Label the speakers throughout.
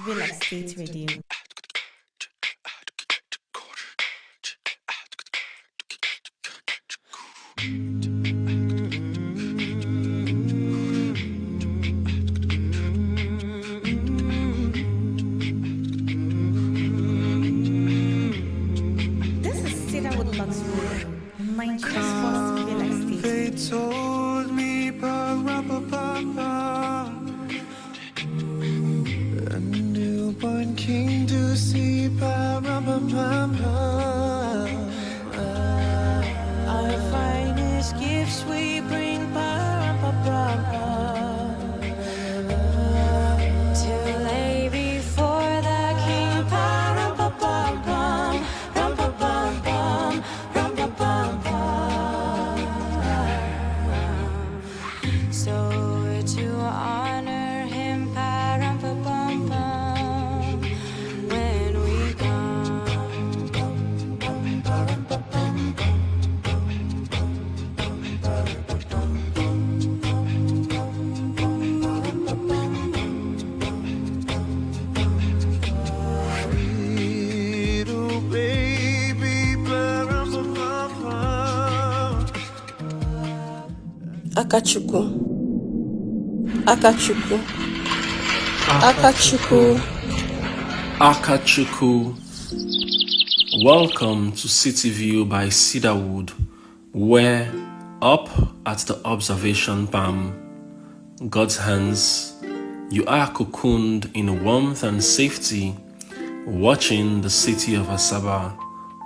Speaker 1: Villa State Radio. This is Cedarwood Luxury, Nigeria's first Villa State.
Speaker 2: They told me a newborn king to see
Speaker 3: Our finest gifts we bring to lay before the king. So to honor him, when we come.
Speaker 2: little baby.
Speaker 4: Akachukwu. Akachukwu. Akachukwu.
Speaker 5: Akachukwu. Welcome to City View by Cedarwood, where up at the observation palm, God's hands, you are cocooned in warmth and safety, watching the city of Asaba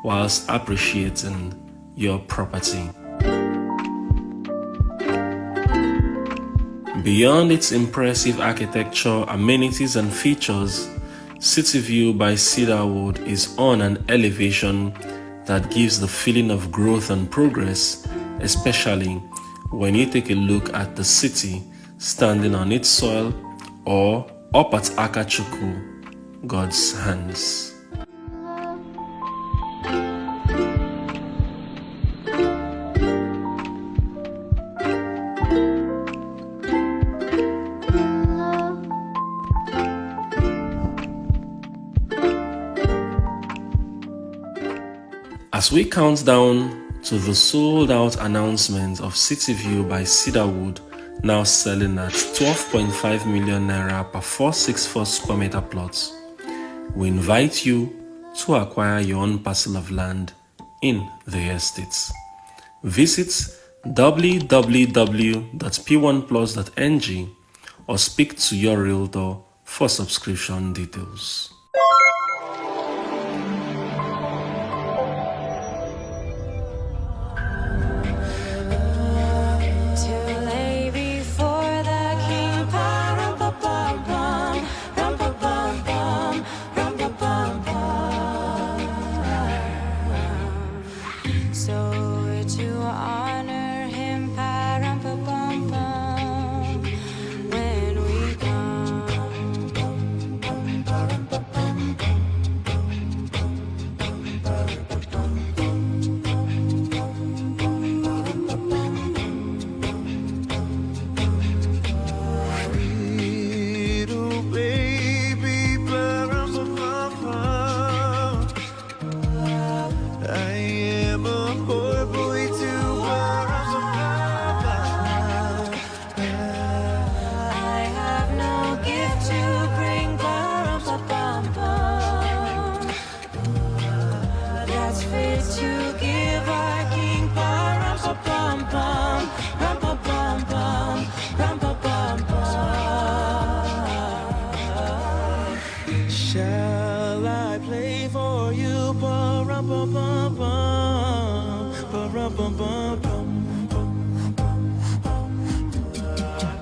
Speaker 5: whilst appreciating your property. Beyond its impressive architecture, amenities and features, City View by Cedarwood is on an elevation that gives the feeling of growth and progress, especially when you take a look at the city standing on its soil or up at Akachukwu, God's hands. As we count down to the sold-out announcement of City View by Cedarwood, now selling at 12.5 million naira per 464 square meter plots, we invite you to acquire your own parcel of land in the estates. Visit www.p1plus.ng or speak to your realtor for subscription details.
Speaker 3: So to honor him, when we come.
Speaker 2: Little baby, I am a poor boy too.
Speaker 3: I have no gift to bring, that's fit to give our king.
Speaker 2: Shall I play for you?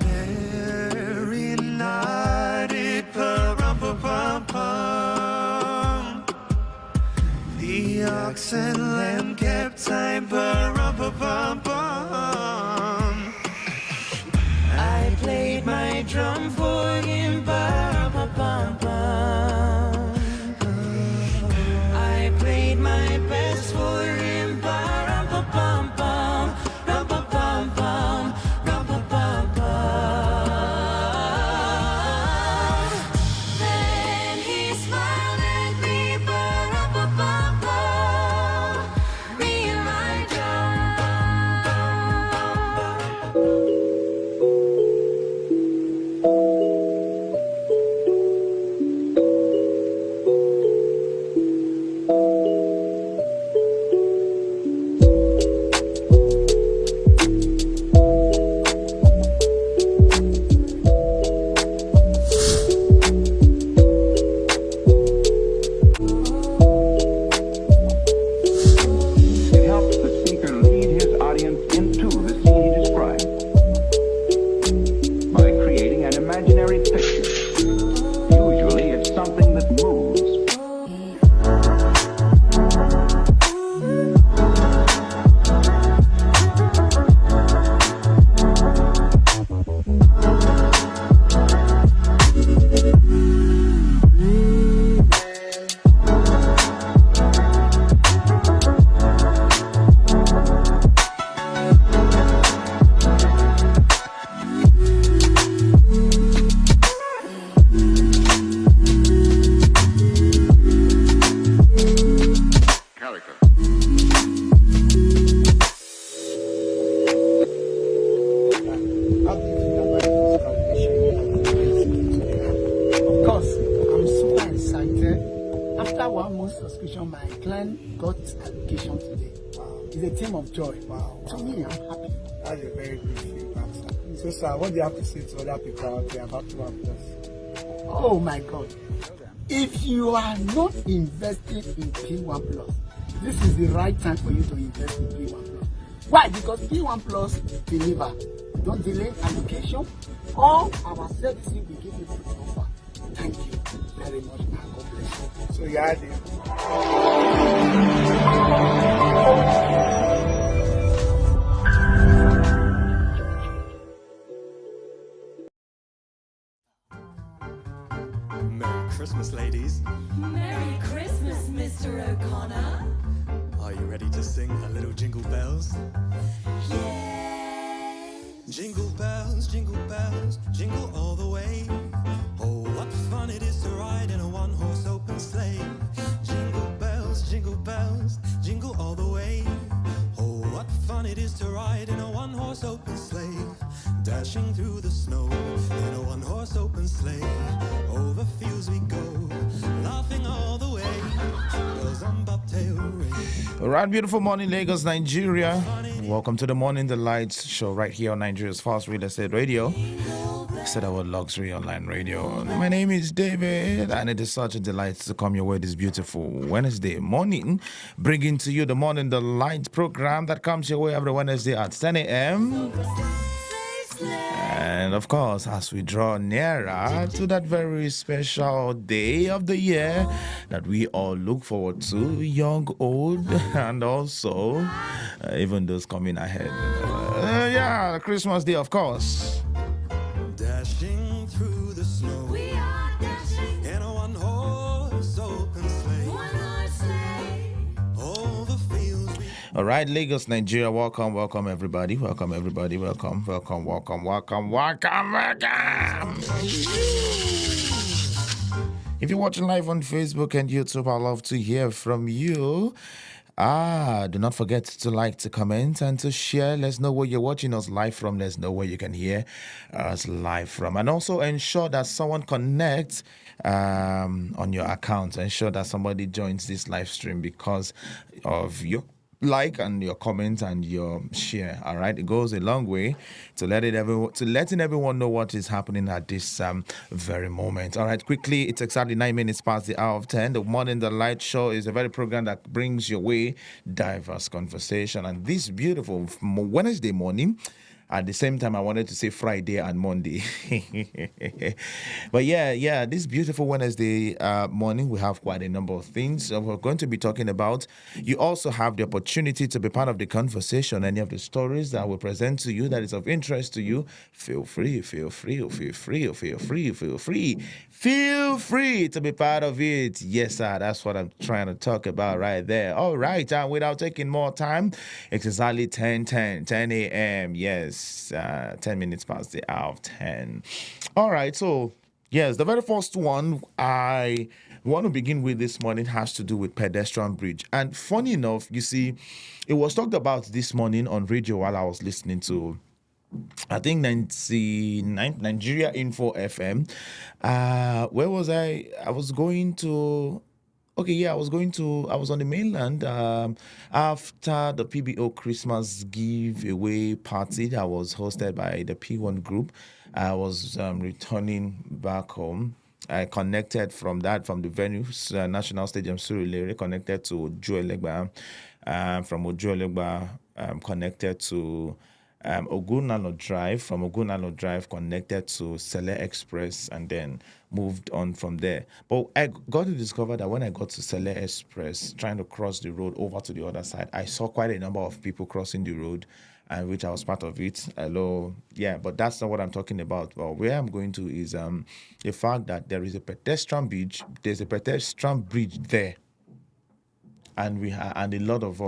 Speaker 2: Very united, the ox and lamb kept time, I played my drum for him, I played my best for him,
Speaker 3: Then
Speaker 6: imaginary picture. Usually it's something that moves.
Speaker 7: My client got allocation today. Wow. It's a team of joy. Wow. To me, I'm happy.
Speaker 8: That's a very good feedback, sir. So, sir, what do you have to say to other people out there about P1 Plus?
Speaker 7: Oh my God. If you are not investing in P1 Plus, this is the right time for you to invest in P1 Plus. Why? Because P1 Plus deliver. We don't delay allocation. All our services we give you free offer. Thank you very much. God bless you.
Speaker 8: So you had it.
Speaker 2: Merry Christmas, ladies.
Speaker 3: Merry Christmas, Mr. O'Connor.
Speaker 2: Are you ready to sing a little jingle bells?
Speaker 3: Yes.
Speaker 2: Jingle bells, jingle all the way. Oh, what fun it is to ride in a one-horse open sleigh. Jingle bells, jingle all the way. Oh, what fun it is to ride in a one-horse open sleigh. Dashing through the snow in a one-horse open sleigh. Over fields we go, laughing all the way. Bells on bobtail ring.
Speaker 9: All right, beautiful morning, Lagos, Nigeria. Welcome to the Morning Delights show right here on Nigeria's Fast Real Estate Radio, Cedarwood Luxury Online Radio. My name is David, and it is such a delight to come your way this beautiful Wednesday morning, bringing to you the Morning Delight program that comes your way every Wednesday at 10 a.m. And of course, as we draw nearer to that very special day of the year that we all look forward to, young, old, and also even those coming ahead. Yeah, Christmas Day, of course.
Speaker 2: Dashing through the snow.
Speaker 3: We are dashing
Speaker 2: In a one-horse open sleigh.
Speaker 3: one-horse sleigh.
Speaker 2: All the fields we
Speaker 9: All right, Lagos, Nigeria, welcome everybody. Welcome. If you're watching live on Facebook and YouTube, I'd love to hear from you. Do not forget to like, to comment, and to share. Let's know where you're watching us live from. Let's know where you can hear us live from. And also ensure that someone connects on your account. Ensure that somebody joins this live stream because of your like and your comment and your share. All right, it goes a long way to letting everyone know what is happening at this very moment. All right, quickly, it's exactly 9 minutes past the hour of 10. The Morning the Light Show is a very program that brings your way diverse conversation. And this beautiful Wednesday morning, at the same time, I wanted to say Friday and Monday. But yeah, this beautiful Wednesday morning, we have quite a number of things we're going to be talking about. You also have the opportunity to be part of the conversation. Any of the stories that we present to you that is of interest to you, feel free to be part of it. Yes, sir, that's what I'm trying to talk about right there. All right, and without taking more time, it's exactly 10 a.m. Yes. 10 minutes past the hour of 10. All right, so yes, the very first one I want to begin with this morning has to do with pedestrian bridge. And funny enough, you see, it was talked about this morning on radio while I was listening to, I think, 99 Nigeria Info FM. Where was I? I was on the mainland after the PBO Christmas giveaway party that was hosted by the P1 group. I was returning back home. I connected from the venue, National Stadium, Surulere, connected to Ojuelegba. From Ojuelegba, connected to Ogunlalo Drive. From Ogunlalo Drive, connected to Sele Express, and then moved on from there. But I got to discover that when I got to Sele Express, trying to cross the road over to the other side, I saw quite a number of people crossing the road, and which I was part of it. Hello, yeah, but that's not what I'm talking about. Well, where I'm going to is the fact that there is a pedestrian bridge. There's a pedestrian bridge there, and and a lot of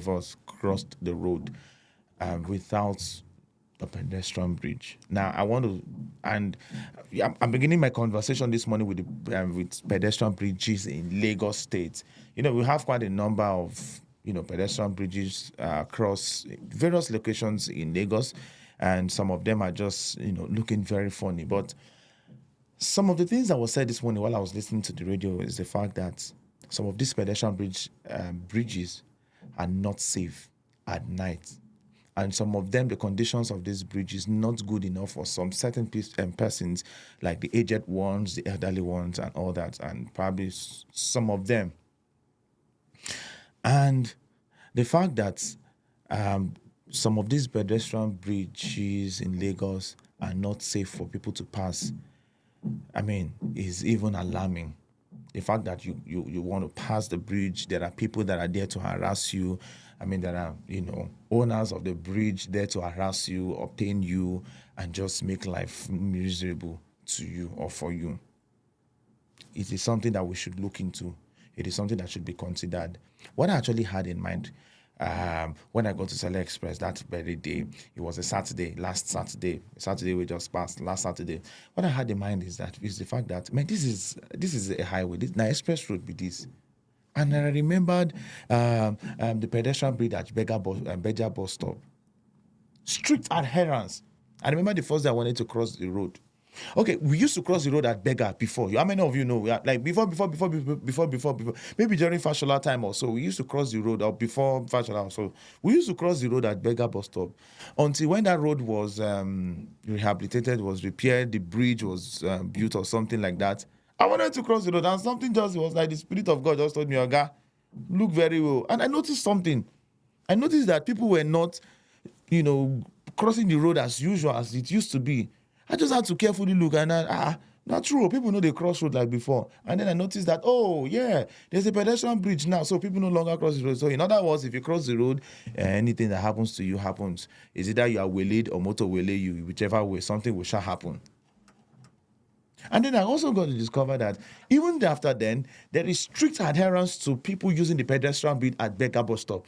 Speaker 9: us crossed the road without a pedestrian bridge. Now I want to, and I'm beginning my conversation this morning with pedestrian bridges in Lagos State. You know, we have quite a number of pedestrian bridges across various locations in Lagos, and some of them are just looking very funny. But some of the things that was said this morning while I was listening to the radio is the fact that some of these pedestrian bridges are not safe at night. And some of them, the conditions of this bridge is not good enough for some certain persons, like the aged ones, the elderly ones, and all that, and probably some of them. And the fact that some of these pedestrian bridges in Lagos are not safe for people to pass, is even alarming. The fact that you want to pass the bridge, there are people that are there to harass you. There are, owners of the bridge there to harass you, obtain you, and just make life miserable to you or for you. It is something that we should look into. It is something that should be considered. What I actually had in mind when I got to Sele Express that very day, it was a Saturday, Saturday we just passed, last Saturday. What I had in mind is the fact that, this is a highway. Now express road be this. And I remembered the pedestrian bridge at Beja bus stop. Strict adherence. I remember the first day I wanted to cross the road. Okay, we used to cross the road at Bega before. How many of you know? Like before, maybe during Fashola time or so, we used to cross the road, or before Fashola or so, we used to cross the road at Bega bus stop. Until when that road was rehabilitated, was repaired, the bridge was built or something like that. I wanted to cross the road, and something just was like the Spirit of God just told me, Oga, look very well. And I noticed something. I noticed that people were not, crossing the road as usual as it used to be. I just had to carefully look, and not true. People know they cross road like before. And then I noticed that, there's a pedestrian bridge now, so people no longer cross the road. So in other words, if you cross the road, anything that happens to you happens. Is either you are waylaid or motor waylay you, whichever way, something will shall happen. And then I also got to discover that even after then, there is strict adherence to people using the pedestrian bridge at Bega bus stop.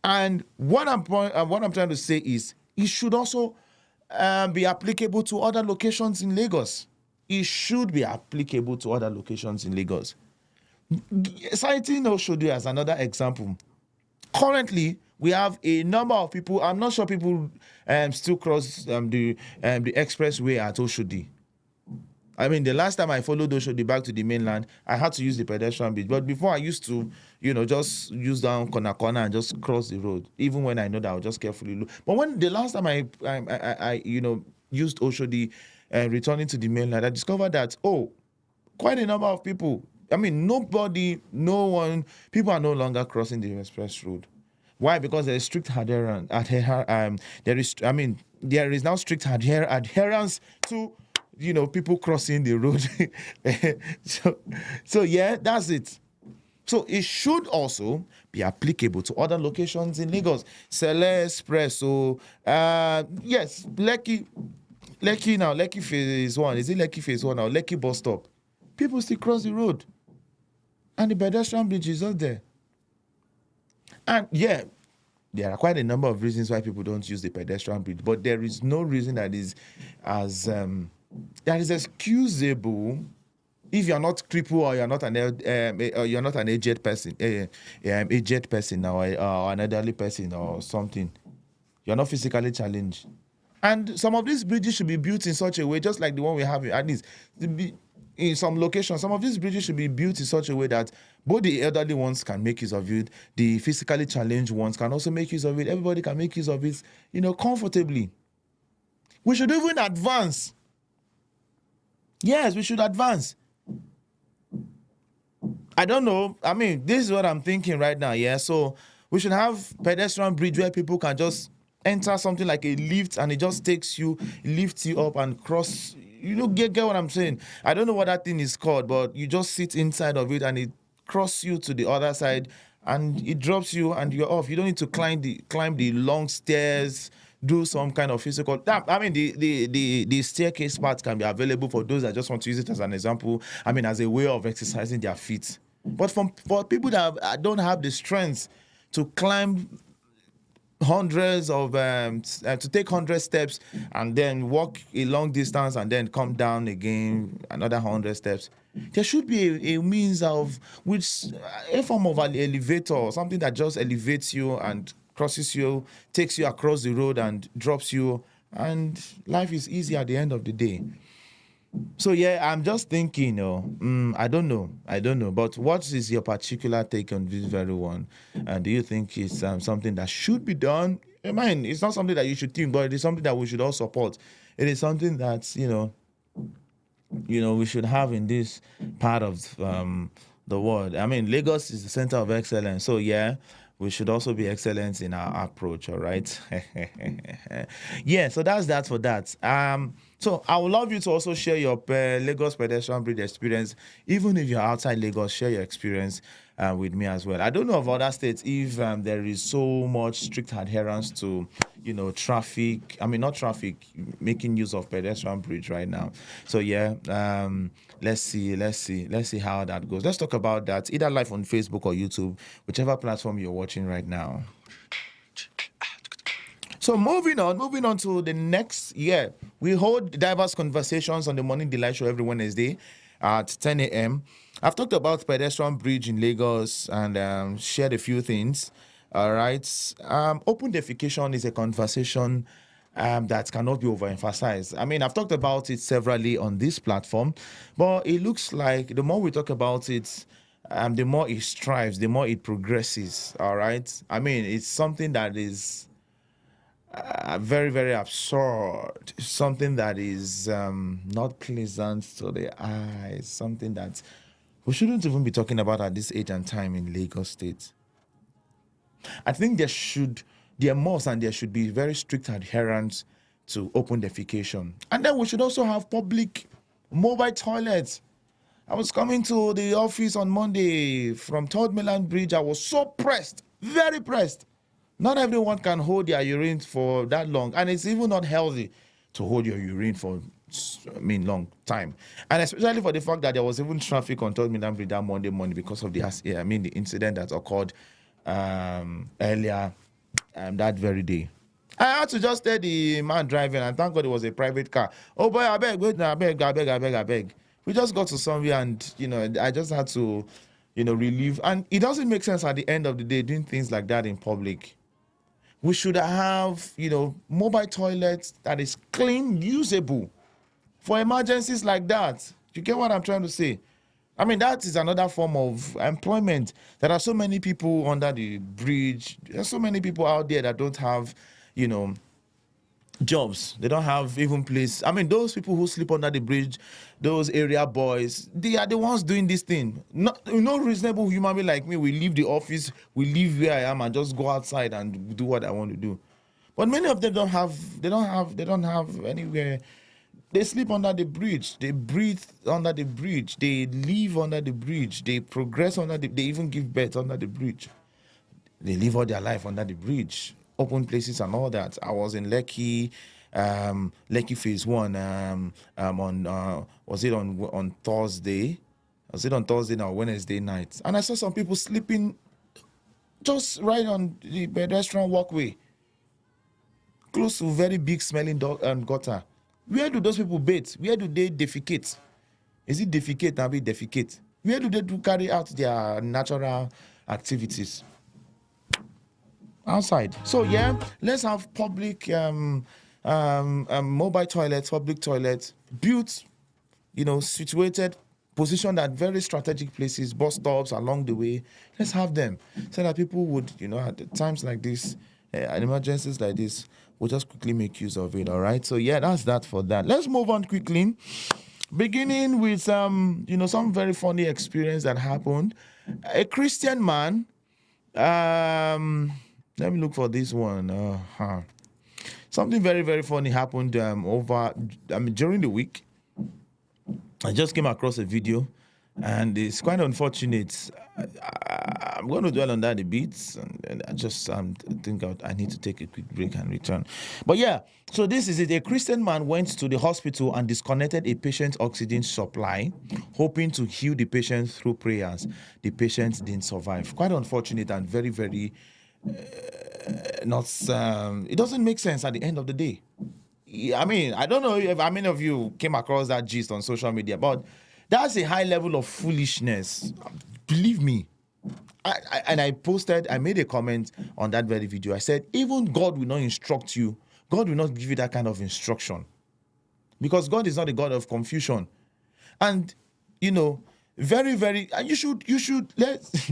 Speaker 9: And what I'm trying to say is, it should also be applicable to other locations in Lagos. It should be applicable to other locations in Lagos. Citing Oshodi as another example, currently we have a number of people. I'm not sure people still cross the expressway at Oshodi. The last time I followed Oshodi back to the mainland, I had to use the pedestrian bridge. But before, I used to, just use down corner and just cross the road. Even when I know that, I'll just carefully look. But when the last time I used Oshodi returning to the mainland, I discovered that, quite a number of people, people are no longer crossing the express road. Why? Because there is strict adherence. There is now strict adherence to people crossing the road. so yeah, that's it. So it should also be applicable to other locations in Lagos. Sele Express. So yes, Lekki now, Lekki phase 1. Is it Lekki phase 1 or Lekki bus stop? People still cross the road. And the pedestrian bridge is not there. And yeah, there are quite a number of reasons why people don't use the pedestrian bridge, but there is no reason that is excusable if you're not crippled or you're not an aged person, or an elderly person or something. You're not physically challenged. And some of these bridges should be built in such a way, just like the one we have, at least in some locations, some of these bridges should be built in such a way that both the elderly ones can make use of it, the physically challenged ones can also make use of it. Everybody can make use of it, comfortably. We should even advance. Yes, we should advance. I don't know. This is what I'm thinking right now, yeah? So we should have pedestrian bridge where people can just enter something like a lift and it just takes you, lifts you up and cross. Get what I'm saying? I don't know what that thing is called, but you just sit inside of it and it crosses you to the other side and it drops you and you're off. You don't need to climb the long stairs, do some kind of physical. I mean, the staircase part can be available for those that just want to use it as an example. I mean, as a way of exercising their feet. But for people that don't have the strength to climb hundreds of to take 100 steps and then walk a long distance and then come down again another 100 steps, there should be a means of which a form of an elevator or something that just elevates you and crosses you, takes you across the road and drops you, and life is easy at the end of the day. So yeah, I'm just thinking, I don't know, but what is your particular take on this very one? And do you think it's something that should be done? I mean, it's not something that you should think, but it is something that we should all support. It is something that we should have in this part of the world. I mean, Lagos is the center of excellence, so yeah, we should also be excellent in our approach, all right? Yeah, so that's that for that. So I would love you to also share your Lagos pedestrian bridge experience. Even if you're outside Lagos, share your experience with me as well. I don't know of other states if there is so much strict adherence to, traffic. I mean, not traffic, making use of pedestrian bridge right now. So yeah, let's see how that goes. Let's talk about that either live on Facebook or YouTube, whichever platform you're watching right now. So moving on to the next year. We hold diverse conversations on the Morning Delight Show every Wednesday at 10 a.m. I've talked about pedestrian bridge in Lagos and shared a few things. All right. Open defecation is a conversation that cannot be overemphasized. I mean, I've talked about it severally on this platform, but it looks like the more we talk about it, the more it strives, the more it progresses. All right. I mean, it's something that is very, very absurd, something that is not pleasant to the eyes, something that we shouldn't even be talking about at this age and time in Lagos State. I think there should be very strict adherence to open defecation. And then we should also have public mobile toilets. I was coming to the office on Monday from Third Mainland Bridge. I was so pressed, very pressed. Not everyone can hold their urine for that long, and it's even not healthy to hold your urine for long time. And especially for the fact that there was even traffic on Third Mainland Bridge that Monday morning because of the incident that occurred earlier that very day. I had to just tell the man driving, and thank God it was a private car. Oh boy, I beg, wait, I beg. We just got to somewhere, and I just had to, relieve. And it doesn't make sense at the end of the day doing things like that in public. We should have, mobile toilets that is clean, usable for emergencies like that. You get what I'm trying to say? I mean, that is another form of employment. There are so many people under the bridge. There's so many people out there that don't have, jobs. They don't have even place. I mean, those people who sleep under the bridge, those area boys, they are the ones doing this thing. No reasonable human being like me will leave the office, will leave where I am and just go outside and do what I want to do. But many of them don't have anywhere. They sleep under the bridge. They breathe under the bridge. They live under the bridge. They progress they even give birth under the bridge. They live all their life under the bridge. Open places and all that. I was in Lekki Phase 1 was it on Thursday? Was it on Thursday or Wednesday night? And I saw some people sleeping just right on the pedestrian walkway, close to very big smelling gutter. Where do those people bathe? Where do they defecate? Is it defecate or be defecate? Where do they carry out their natural activities? Outside. So yeah, let's have public mobile toilets, public toilets built, situated, positioned at very strategic places, bus stops along the way. Let's have them so that people would, at times like this, at emergencies like this, we'll just quickly make use of it. All right. So yeah, that's that for that. Let's move on quickly. Beginning with some very funny experience that happened. A Christian man. Let me look for this one. Something very, very funny happened during the week. I just came across a video, and it's quite unfortunate. I'm going to dwell on that a bit, and I just think I need to take a quick break and return. But yeah, so this is it. A Christian man went to the hospital and disconnected a patient's oxygen supply, hoping to heal the patient through prayers. The patient didn't survive. Quite unfortunate and very, very not. It doesn't make sense at the end of the day. I mean, I don't know if how many of you came across that gist on social media, but that's a high level of foolishness. Believe me. I made a comment on that very video. I said, even God will not instruct you. God will not give you that kind of instruction. Because God is not a God of confusion. And, very, very, you should, let's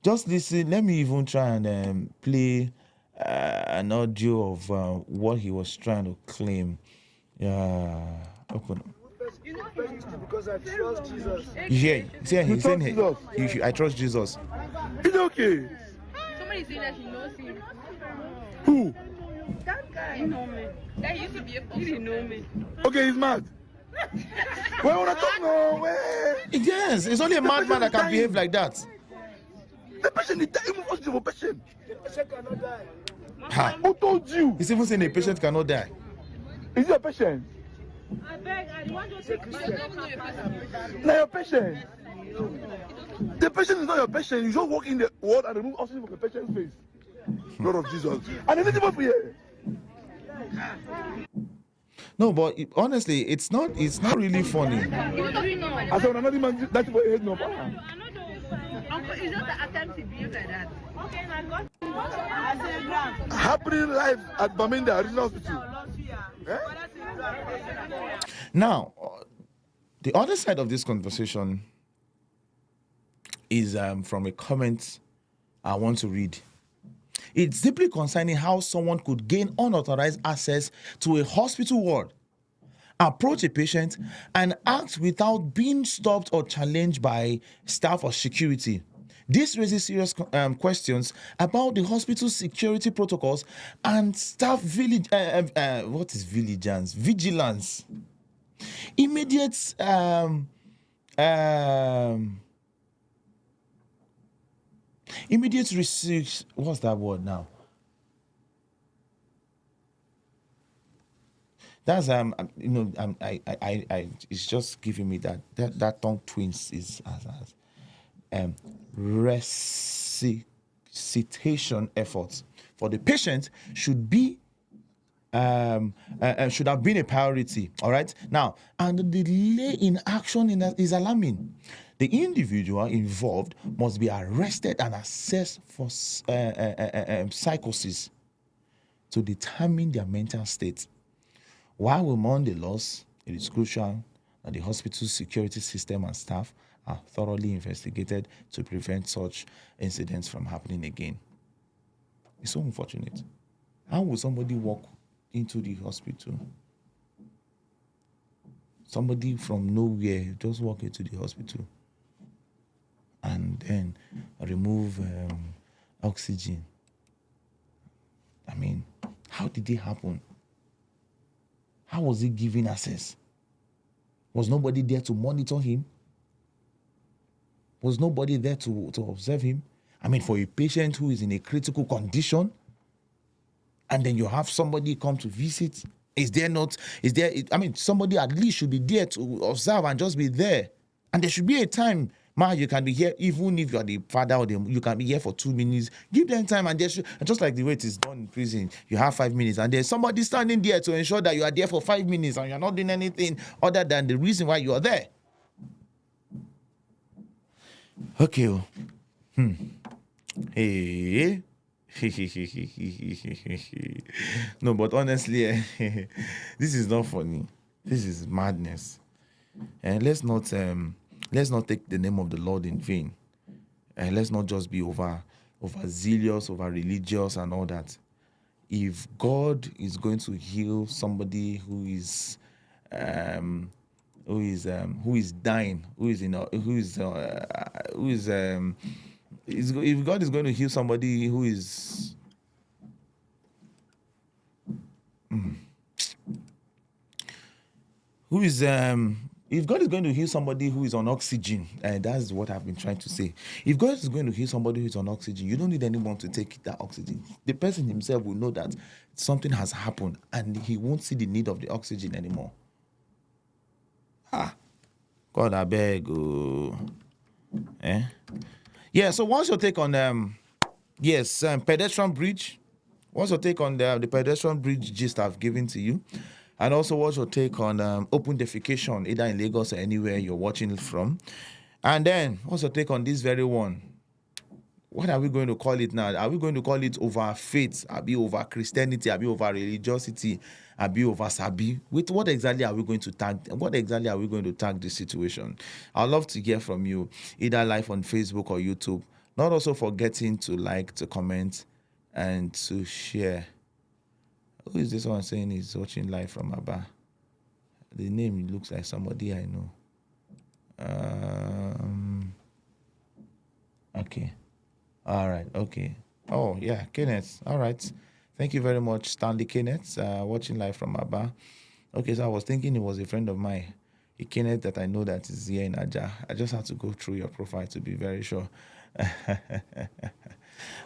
Speaker 9: just listen. Let me even try and play an audio of what he was trying to claim. Open.
Speaker 8: Because I trust Jesus.
Speaker 9: He's saying here, I trust Jesus.
Speaker 8: It's okay.
Speaker 10: Somebody said that he knows him.
Speaker 8: Who?
Speaker 10: That guy. You know me. That used to be a person. You didn't know me.
Speaker 8: Okay, he's mad. Why would I talk no way?
Speaker 9: Yes, it's only a madman that can behave like that.
Speaker 8: The patient is dying. What's the patient? The patient cannot die.
Speaker 9: Ha.
Speaker 8: Who told you?
Speaker 9: He's even saying a patient cannot die.
Speaker 8: Is he a patient?
Speaker 10: I beg, I want you to take me.
Speaker 8: Now your patient. The patient is not your patient. You just walk in the ward and remove oxygen from the patient's face. Lord of Jesus. And anything for here.
Speaker 9: No, but honestly, it's not really funny.
Speaker 8: I said, another man, that's what head no.
Speaker 10: Uncle, it's just an attempt to behave like that. Okay, now God.
Speaker 8: Happening live at Baminda Regional Hospital.
Speaker 9: Now, the other side of this conversation is from a comment I want to read. It's deeply concerning how someone could gain unauthorized access to a hospital ward, approach a patient, and act without being stopped or challenged by staff or security. This raises serious questions about the hospital security protocols and staff vigilance. Immediate research. What's that word now? That's it's just giving me that tongue twins is as resuscitation efforts for the patient should have been a priority. All right. Now, and the delay in action is alarming. The individual involved must be arrested and assessed for psychosis to determine their mental state. While we mourn the loss, it is crucial that the hospital security system and staff are thoroughly investigated to prevent such incidents from happening again. It's so unfortunate. How will somebody walk into the hospital? Somebody from nowhere just walk into the hospital and then remove oxygen. I mean, how did it happen? How was he given access? Was nobody there to monitor him? Was nobody there to observe him? I mean, for a patient who is in a critical condition, and then you have somebody come to visit, somebody at least should be there to observe and just be there. And there should be a time, you can be here, even if you're the father or you can be here for 2 minutes. Give them time, and just like the way it is done in prison, you have 5 minutes, and there's somebody standing there to ensure that you are there for 5 minutes and you're not doing anything other than the reason why you are there. Okay. Hey. No, but honestly, this is not funny. This is madness. And let's not take the name of the Lord in vain. And let's not just be over zealous, over religious, and all that. If God is going to heal somebody who is dying, if God is going to heal somebody who is Who is if God is going to heal somebody who is on oxygen, that's what I've been trying to say. If God is going to heal somebody who is on oxygen, you don't need anyone to take that oxygen. The person himself will know that something has happened and he won't see the need of the oxygen anymore. God, I beg. Yeah, so what's your take on pedestrian bridge? What's your take on the pedestrian bridge gist I've given to you? And also, what's your take on open defecation, either in Lagos or anywhere you're watching it from? And then, what's your take on this very one? What are we going to call it now? Are we going to call it over faith? Are we over Christianity? Are we over religiosity? Are we over Sabi? With what exactly are we going to tag? What exactly are we going to tag this situation? I'd love to hear from you, either live on Facebook or YouTube. Not also forgetting to like, to comment, and to share. Who is this one saying he's watching live from Abba? The name looks like somebody I know. Okay. All right. Okay. Oh, yeah. Kenneth. All right. Thank you very much, Stanley Kenneth, watching live from Abba. Okay, so I was thinking he was a friend of mine, a Kenneth that I know that is here in Aja. I just had to go through your profile to be very sure.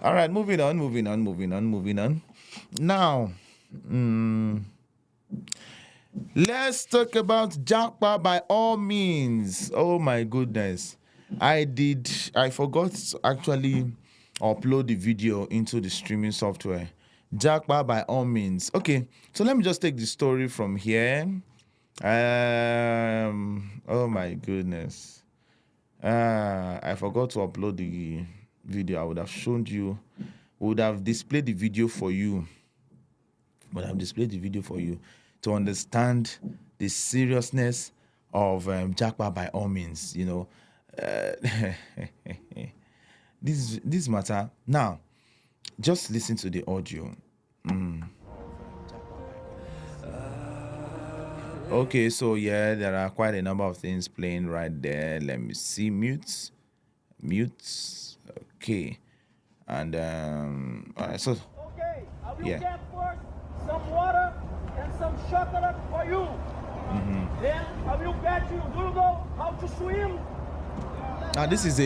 Speaker 9: All right, moving on. Now, let's talk about Japa by all means. Oh my goodness. I forgot to actually upload the video into the streaming software. Japa by all means. Okay, so let me just take the story from here. Oh my goodness. I forgot to upload the video. I would have shown you, would have displayed the video for you. To understand the seriousness of Japa by all means, you know. This matter. Now, just listen to the audio. Okay, so yeah, there are quite a number of things playing right there. Let me see. Mutes. Okay. And all right, so
Speaker 11: okay, I will
Speaker 9: yeah.
Speaker 11: get first some water and some chocolate for you. Then I will get you. Do you know how to swim?
Speaker 9: Now this is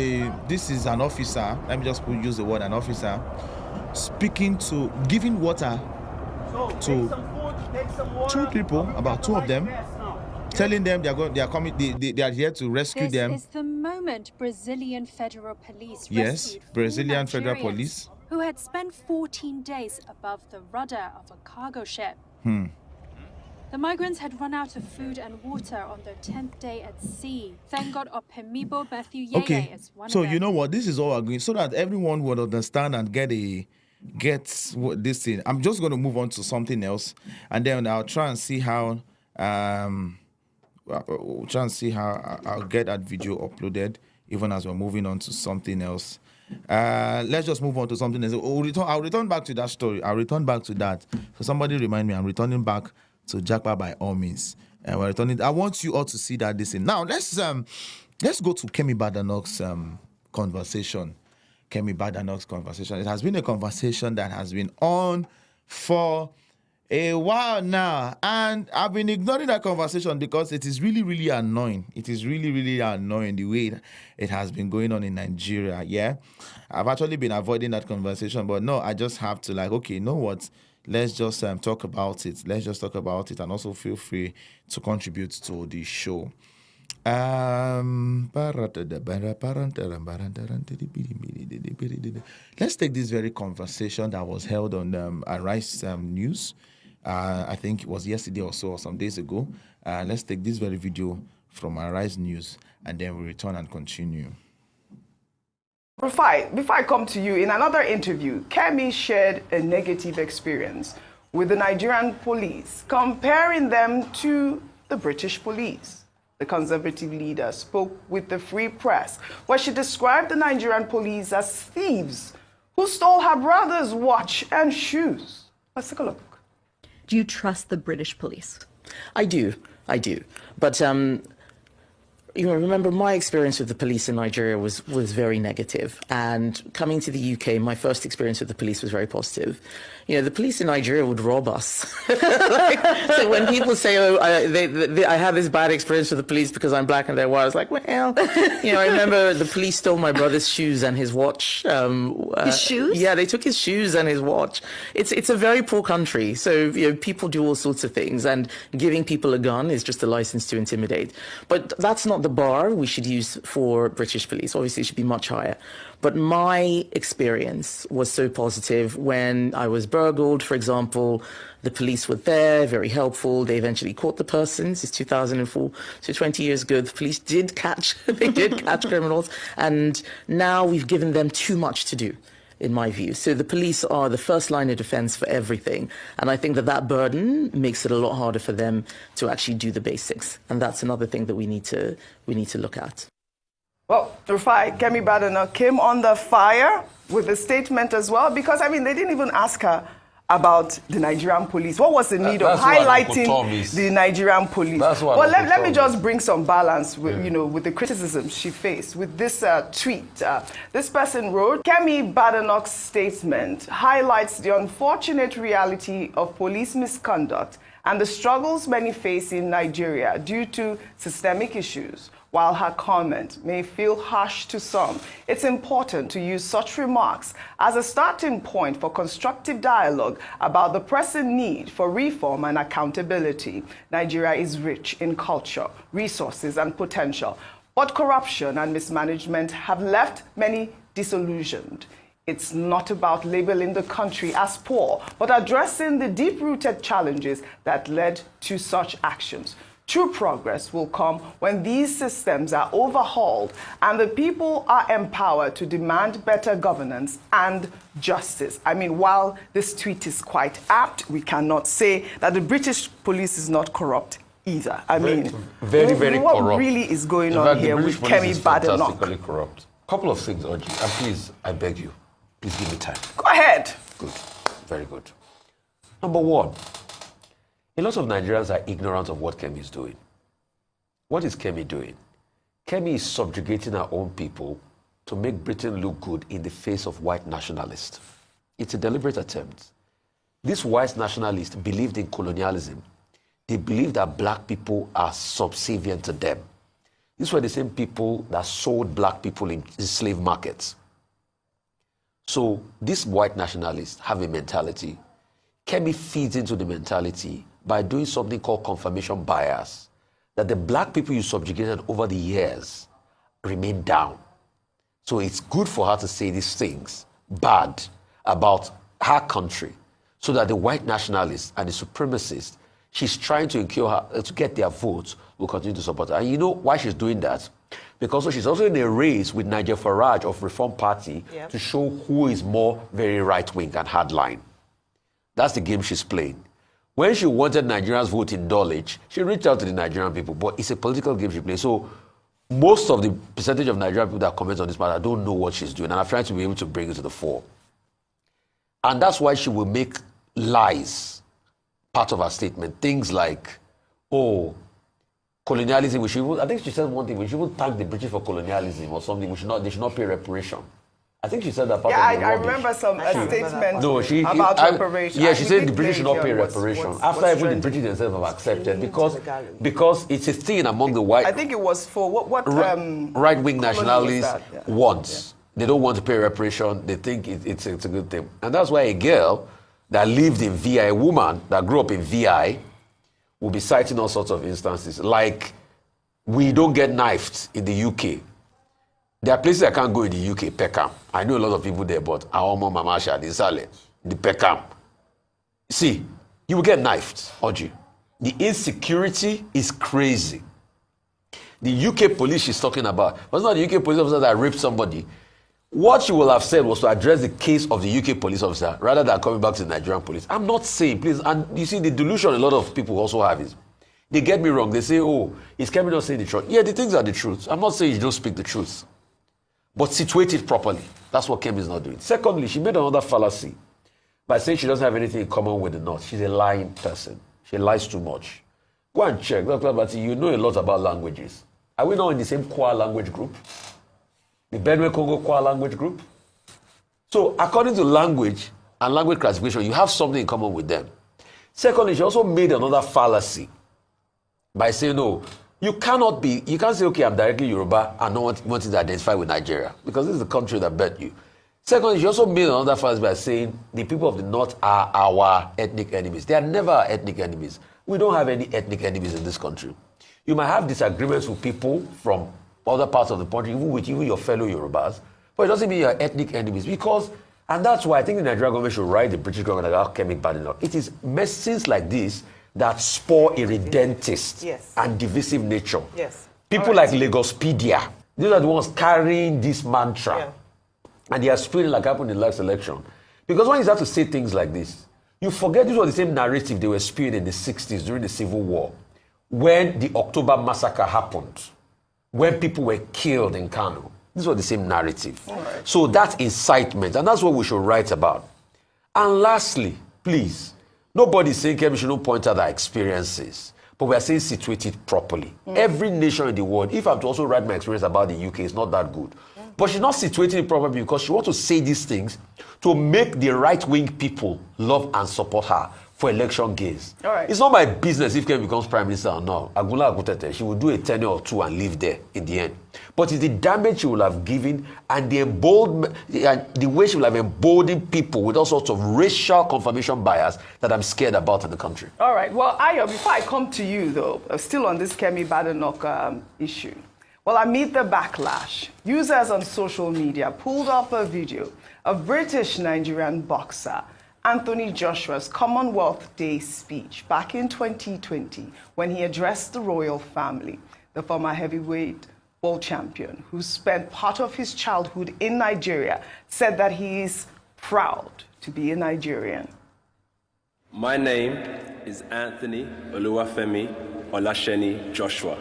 Speaker 9: an officer. Let me just use the word an officer giving water
Speaker 11: So
Speaker 9: to
Speaker 11: take some food, take some water.
Speaker 9: two people, about two of them, telling them they are coming. They are here to rescue them.
Speaker 12: This is the moment Brazilian Federal Police
Speaker 9: Yes,
Speaker 12: rescued
Speaker 9: Brazilian
Speaker 12: four
Speaker 9: Federal
Speaker 12: Nigerians
Speaker 9: Police.
Speaker 12: who had spent 14 days above the rudder of a cargo ship. The migrants had run out of food and water on their 10th day at sea. Thank God Opemibo Matthew Yeye is one
Speaker 9: So
Speaker 12: of them.
Speaker 9: you know what? This is all agreeing so that everyone would understand and get this thing. I'm just going to move on to something else, and then I'll try and see how I'll get that video uploaded, even as we're moving on to something else. Let's just move on to something else. I'll return back to that story. I'll return back to that. So somebody remind me. I'm returning back to Japa by all means. We're returning. I want you all to see that this thing. Now let's go to Kemi Badenoch's conversation. Kemi Badenoch's conversation. It has been a conversation that has been on for a while now, and I've been ignoring that conversation because it is really, really annoying. It is really, really annoying the way it has been going on in Nigeria. Yeah, I've actually been avoiding that conversation, but no, I just have to okay, you know what? Let's just talk about it. Let's just talk about it, and also feel free to contribute to the show. Let's take this very conversation that was held on Arise News. I think it was yesterday or so, or some days ago. Let's take this very video from Arise News, and then we'll return and continue.
Speaker 13: Before I come to you, in another interview, Kemi shared a negative experience with the Nigerian police, comparing them to the British police. The conservative leader spoke with the Free Press, where she described the Nigerian police as thieves who stole her brother's watch and shoes. Let's take a look.
Speaker 14: Do you trust the British police?
Speaker 15: I do. But
Speaker 14: remember my experience with the police in Nigeria was very negative. And coming to the UK, my first experience with the police was very positive. The police in Nigeria would rob us. So when people say, "Oh, I had this bad experience with the police because I'm black and they're white," I was like, "Well, I remember the police stole my brother's shoes and his watch."
Speaker 1: His shoes?
Speaker 14: Yeah, they took his shoes and his watch. It's a very poor country, so people do all sorts of things, and giving people a gun is just a license to intimidate. But that's not the bar we should use for British police. Obviously, it should be much higher. But my experience was so positive when I was burgled, for example. The police were there, very helpful. They eventually caught the person. Since 2004, so 20 years ago, the police did catch criminals. And now we've given them too much to do, in my view. So the police are the first line of defense for everything. And I think that burden makes it a lot harder for them to actually do the basics. And that's another thing that we need to look at.
Speaker 13: Well, Rufai, Kemi Badenoch came under fire with a statement as well, because, they didn't even ask her about the Nigerian police. What was the need of highlighting the Nigerian police? Well, let me just bring some balance with, with the criticism she faced with this tweet. This person wrote, Kemi Badenoch's statement highlights the unfortunate reality of police misconduct and the struggles many face in Nigeria due to systemic issues. While her comment may feel harsh to some, it's important to use such remarks as a starting point for constructive dialogue about the pressing need for reform and accountability. Nigeria is rich in culture, resources, and potential, but corruption and mismanagement have left many disillusioned. It's not about labeling the country as poor, but addressing the deep-rooted challenges that led to such actions. True progress will come when these systems are overhauled and the people are empowered to demand better governance and justice. While this tweet is quite apt, we cannot say that the British police is not corrupt either.
Speaker 15: Very, very
Speaker 13: what
Speaker 15: corrupt.
Speaker 13: What really is going on here with Kemi Badenoch?
Speaker 15: Fantastically corrupt. Couple of things, Audrey, and please, I beg you, please give me time.
Speaker 13: Go ahead.
Speaker 15: Good, very good. Number one, a lot of Nigerians are ignorant of what Kemi is doing. What is Kemi doing? Kemi is subjugating her own people to make Britain look good in the face of white nationalists. It's a deliberate attempt. These white nationalists believed in colonialism. They believed that black people are subservient to them. These were the same people that sold black people in slave markets. So these white nationalists have a mentality. Kemi feeds into the mentality by doing something called confirmation bias, that the black people you subjugated over the years remain down. So it's good for her to say these things bad about her country, so that the white nationalists and the supremacists she's trying to incur her, to get their votes, will continue to support her. And you know why she's doing that? Because she's also in a race with Nigel Farage of Reform Party to show who is more very right-wing and hardline. That's the game she's playing. When she wanted Nigerians' vote in Dulwich, she reached out to the Nigerian people, but it's a political game she plays. So most of the percentage of Nigerian people that comment on this matter don't know what she's doing, and I'm trying to be able to bring it to the fore. And that's why she will make lies part of her statement. Things like, colonialism, I think she said one thing, we shouldn't thank the British for colonialism or something, they should not pay reparation. I think she said that part of the
Speaker 13: I remember some statement about reparation.
Speaker 15: Yeah, she said the British should not pay reparation. After even the British themselves have accepted, because it's a thing among the white...
Speaker 13: I think it was for what
Speaker 15: right-wing nationalists want. They don't want to pay reparation. They think it's a good thing. And that's why a girl that lived in VI, a woman that grew up in VI, will be citing all sorts of instances. Like, we don't get knifed in the UK. There are places I can't go in the UK, Peckham. I know a lot of people there, but Aomo, Mamasha, the Peckham. See, you will get knifed, Audrey. The insecurity is crazy. The UK police she's talking about was not the UK police officer that raped somebody. What she will have said was to address the case of the UK police officer rather than coming back to the Nigerian police. I'm not saying, please, and you see the delusion a lot of people also have is, they get me wrong. They say, is Kemi not saying the truth? Yeah, the things are the truth. I'm not saying you don't speak the truth. But situate it properly. That's what Kemi is not doing. Secondly, she made another fallacy by saying she doesn't have anything in common with the North. She's a lying person. She lies too much. Go and check. Dr. Abati, you know a lot about languages. Are we not in the same Kwa language group? The Benue Congo Kwa language group? So according to language and language classification, you have something in common with them. Secondly, she also made another fallacy by saying, no, you can't say, okay, I'm directly Yoruba and not wanting to identify with Nigeria, because this is the country that birthed you. Secondly, she also made another fallacy by saying the people of the North are our ethnic enemies. They are never our ethnic enemies. We don't have any ethnic enemies in this country. You might have disagreements with people from other parts of the country, even with your fellow Yorubas, but it doesn't mean you're ethnic enemies. Because, and that's why I think the Nigerian government should write the British government about Kemi Badenoch. It is messages like this that spur a redentist and divisive nature.
Speaker 16: Yes.
Speaker 15: People like Lagospedia, these are the ones carrying this mantra.
Speaker 16: Yeah.
Speaker 15: And they are spewing like happened in the last election. Because when you start to say things like this, you forget this was the same narrative they were spewing in the 60s during the Civil War, when the October massacre happened, when people were killed in Kano. This was the same narrative. Right. So that's incitement, and that's what we should write about. And lastly, please, nobody's saying we should not point out our experiences, but we are saying situate it properly. Every nation in the world, if I'm to also write my experience about the UK, it's not that good. But she's not situating it properly because she wants to say these things to make the right-wing people love and support her for election gains.
Speaker 13: All right.
Speaker 15: It's not my business if Kemi becomes prime minister or not. Agula Agutete, she will do a tenure or two and leave there in the end. But it's the damage she will have given and the way she will have emboldened people with all sorts of racial confirmation bias that I'm scared about in the country.
Speaker 13: All right. Well, Ayo, before I come to you, though, still on this Kemi Badenoch issue. Well, amid the backlash, users on social media pulled up a video of British-Nigerian boxer Anthony Joshua's Commonwealth Day speech back in 2020 when he addressed the royal family. The former heavyweight world champion, who spent part of his childhood in Nigeria, said that he is proud to be a Nigerian.
Speaker 17: My name is Anthony Oluwafemi Olasheni Joshua.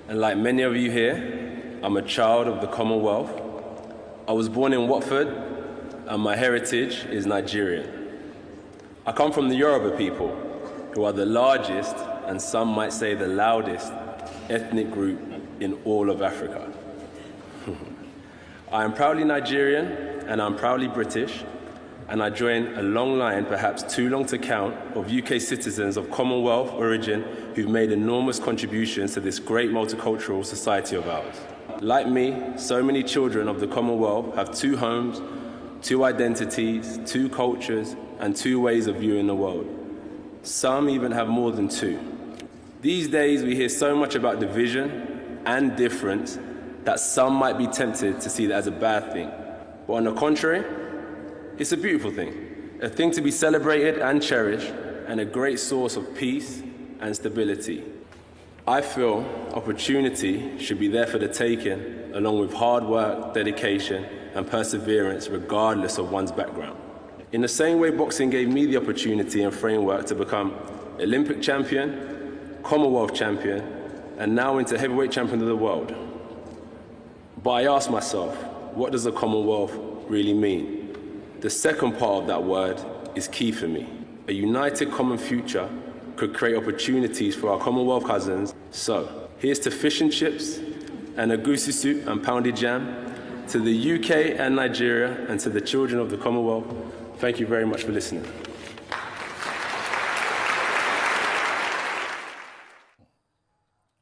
Speaker 17: And like many of you here, I'm a child of the Commonwealth. I was born in Watford, and my heritage is Nigerian. I come from the Yoruba people, who are the largest, and some might say the loudest, ethnic group in all of Africa. I am proudly Nigerian, and I'm proudly British, and I join a long line, perhaps too long to count, of UK citizens of Commonwealth origin who've made enormous contributions to this great multicultural society of ours. Like me, so many children of the Commonwealth have two homes, two identities, two cultures, and two ways of viewing the world. Some even have more than two. These days, we hear so much about division and difference that some might be tempted to see that as a bad thing. But on the contrary, it's a beautiful thing, a thing to be celebrated and cherished, and a great source of peace and stability. I feel opportunity should be there for the taking, along with hard work, dedication, and perseverance, regardless of one's background. In the same way boxing gave me the opportunity and framework to become Olympic champion, Commonwealth champion, and now into heavyweight champion of the world. But I ask myself, what does the Commonwealth really mean? The second part of that word is key for me. A united common future could create opportunities for our Commonwealth cousins. So, here's to fish and chips and a goosey soup and pounded jam, to the UK and Nigeria, and to the children of the Commonwealth. Thank you very much for listening.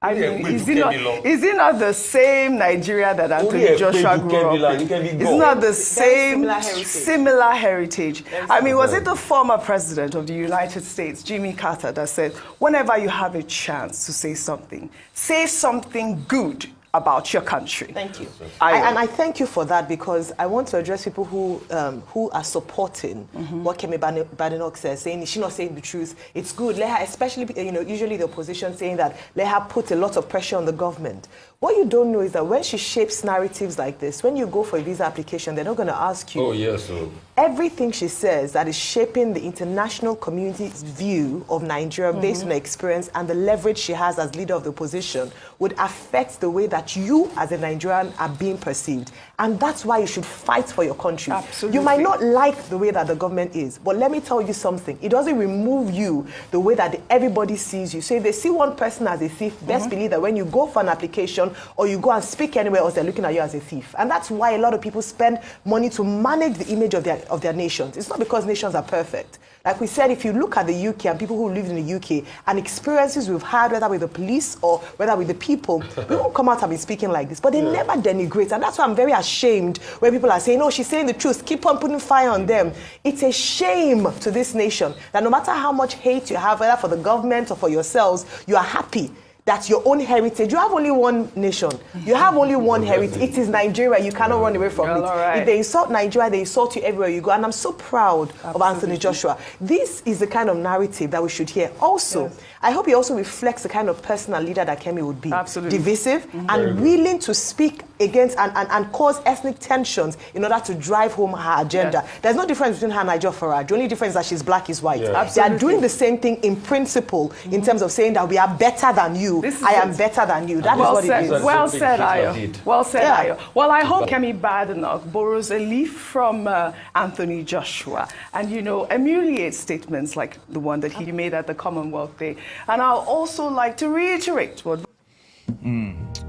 Speaker 13: I mean, is it not the same Nigeria that Anthony Joshua grew up in? It's not the same similar heritage. I mean, was it the former president of the United States, Jimmy Carter, that said, whenever you have a chance to say something good about your country?
Speaker 16: Thank you. And I thank you for that, because I want to address people who are supporting what Kemi Badenoch says, saying she's not saying the truth. It's good. Let her, especially, usually the opposition saying that let her put a lot of pressure on the government. What you don't know is that when she shapes narratives like this, when you go for a visa application, they're not going to ask you.
Speaker 15: Oh, yes.
Speaker 16: Everything she says that is shaping the international community's view of Nigeria based on her experience and the leverage she has as leader of the opposition would affect the way that that you as a Nigerian are being perceived. And that's why you should fight for your country.
Speaker 13: Absolutely.
Speaker 16: You might not like the way that the government is, but let me tell you something. It doesn't remove you the way that everybody sees you. So if they see one person as a thief, best believe that when you go for an application or you go and speak anywhere else, they're looking at you as a thief. And that's why a lot of people spend money to manage the image of their nations. It's not because nations are perfect. Like we said, if you look at the UK and people who live in the UK and experiences we've had, whether with the police or whether with the people, we won't come out and be speaking like this. But they never denigrate. And that's why I'm very ashamed when people are saying, oh, she's saying the truth, keep on putting fire on them. It's a shame to this nation that no matter how much hate you have, whether for the government or for yourselves, you are happy that your own heritage, you have only one nation. You have only one heritage. It is Nigeria. You cannot run away from it.
Speaker 13: Right.
Speaker 16: If they insult Nigeria, they insult you everywhere you go. And I'm so proud of Anthony Joshua. This is the kind of narrative that we should hear. Also, I hope he also reflects the kind of personal leader that Kemi would be.
Speaker 13: Absolutely.
Speaker 16: Divisive and willing to speak against and cause ethnic tensions in order to drive home her agenda. There's no difference between her and Nigel Farage. The only difference is that she's black, he's white. They are doing the same thing in principle in terms of saying that we are better than you. I am better than you. That is what it is.
Speaker 13: Well said, Ayo. Well said, Ayo. Well, I hope Kemi Badenoch borrows a leaf from Anthony Joshua and, you know, emulates statements like the one that he made at the Commonwealth Day. And I'll also like to reiterate what...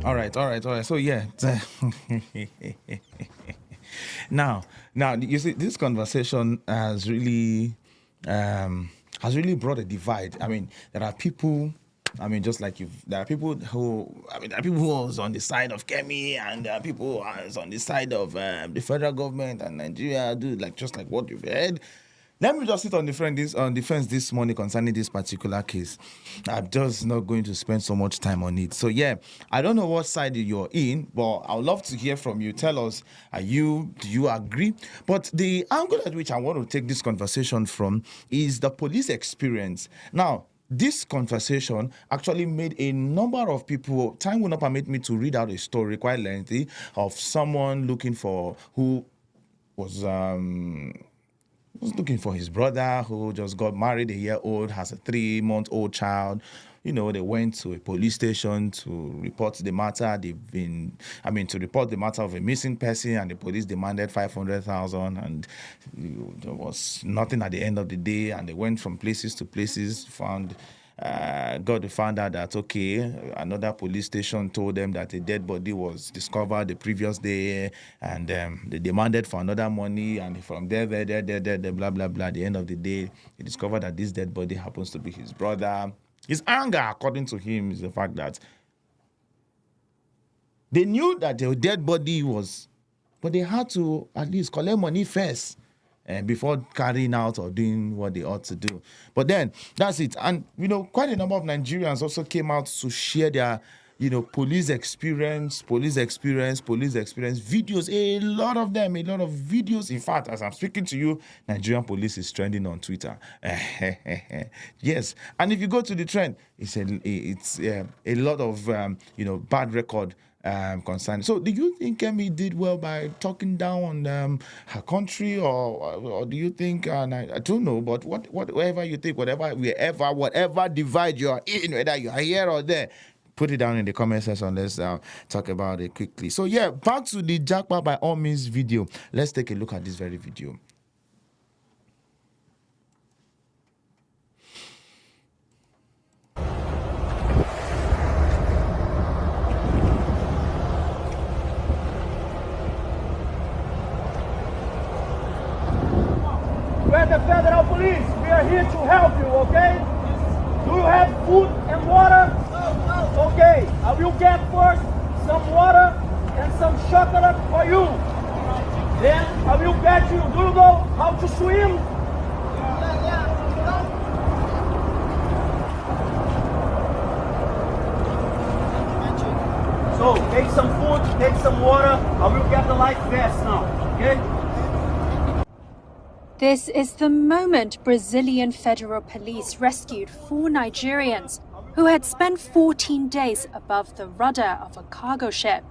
Speaker 9: All right. So, yeah. now, you see, this conversation has really brought a divide. I mean, there are people... just like there are people who are on the side of Kemi, and there are people who are on the side of the federal government and Nigeria, just like what you've heard. Let me just sit on defense this morning concerning this particular case. I'm just not going to spend so much time on it. So yeah, I don't know what side you're in, but I would love to hear from you. Tell us, do you agree? But the angle at which I want to take this conversation from is the police experience. Now, this conversation actually made a number of people, time will not permit me to read out a story quite lengthy, of someone who was looking for his brother who just got married, a year old, has a 3-month-old child. You know, they went to a police station to report the matter. To report the matter of a missing person, and the police demanded 500,000, and there was nothing at the end of the day. And they went from places to places, found out that, okay, another police station told them that a dead body was discovered the previous day, and they demanded for another money, and from there, blah, blah, blah. At the end of the day, he discovered that this dead body happens to be his brother. His anger, according to him, is the fact that they knew that the dead body was, but they had to at least collect money first before carrying out or doing what they ought to do. But then, that's it. And, quite a number of Nigerians also came out to share their, police experience, videos, a lot of videos. In fact, as I'm speaking to you, Nigerian police is trending on Twitter. Yes. And if you go to the trend, it's a lot of, bad record concern. So do you think Kemi did well by talking down on her country, or do you think, and I don't know, but whatever you think, whatever divide you are in, whether you are here or there, put it down in the comment section. Let's talk about it quickly. So yeah, back to the Jackpot by all means video. Let's take a look at this very video.
Speaker 11: We're the federal police. We are here to help you, okay? Do you have food and water? Okay, I will get first some water and some chocolate for you. Then I will get you, do you know how to swim? So, take some food, take some water. I will get the life vest now, okay?
Speaker 12: This is the moment Brazilian federal police rescued 4 Nigerians who had spent 14 days above the rudder of a cargo ship.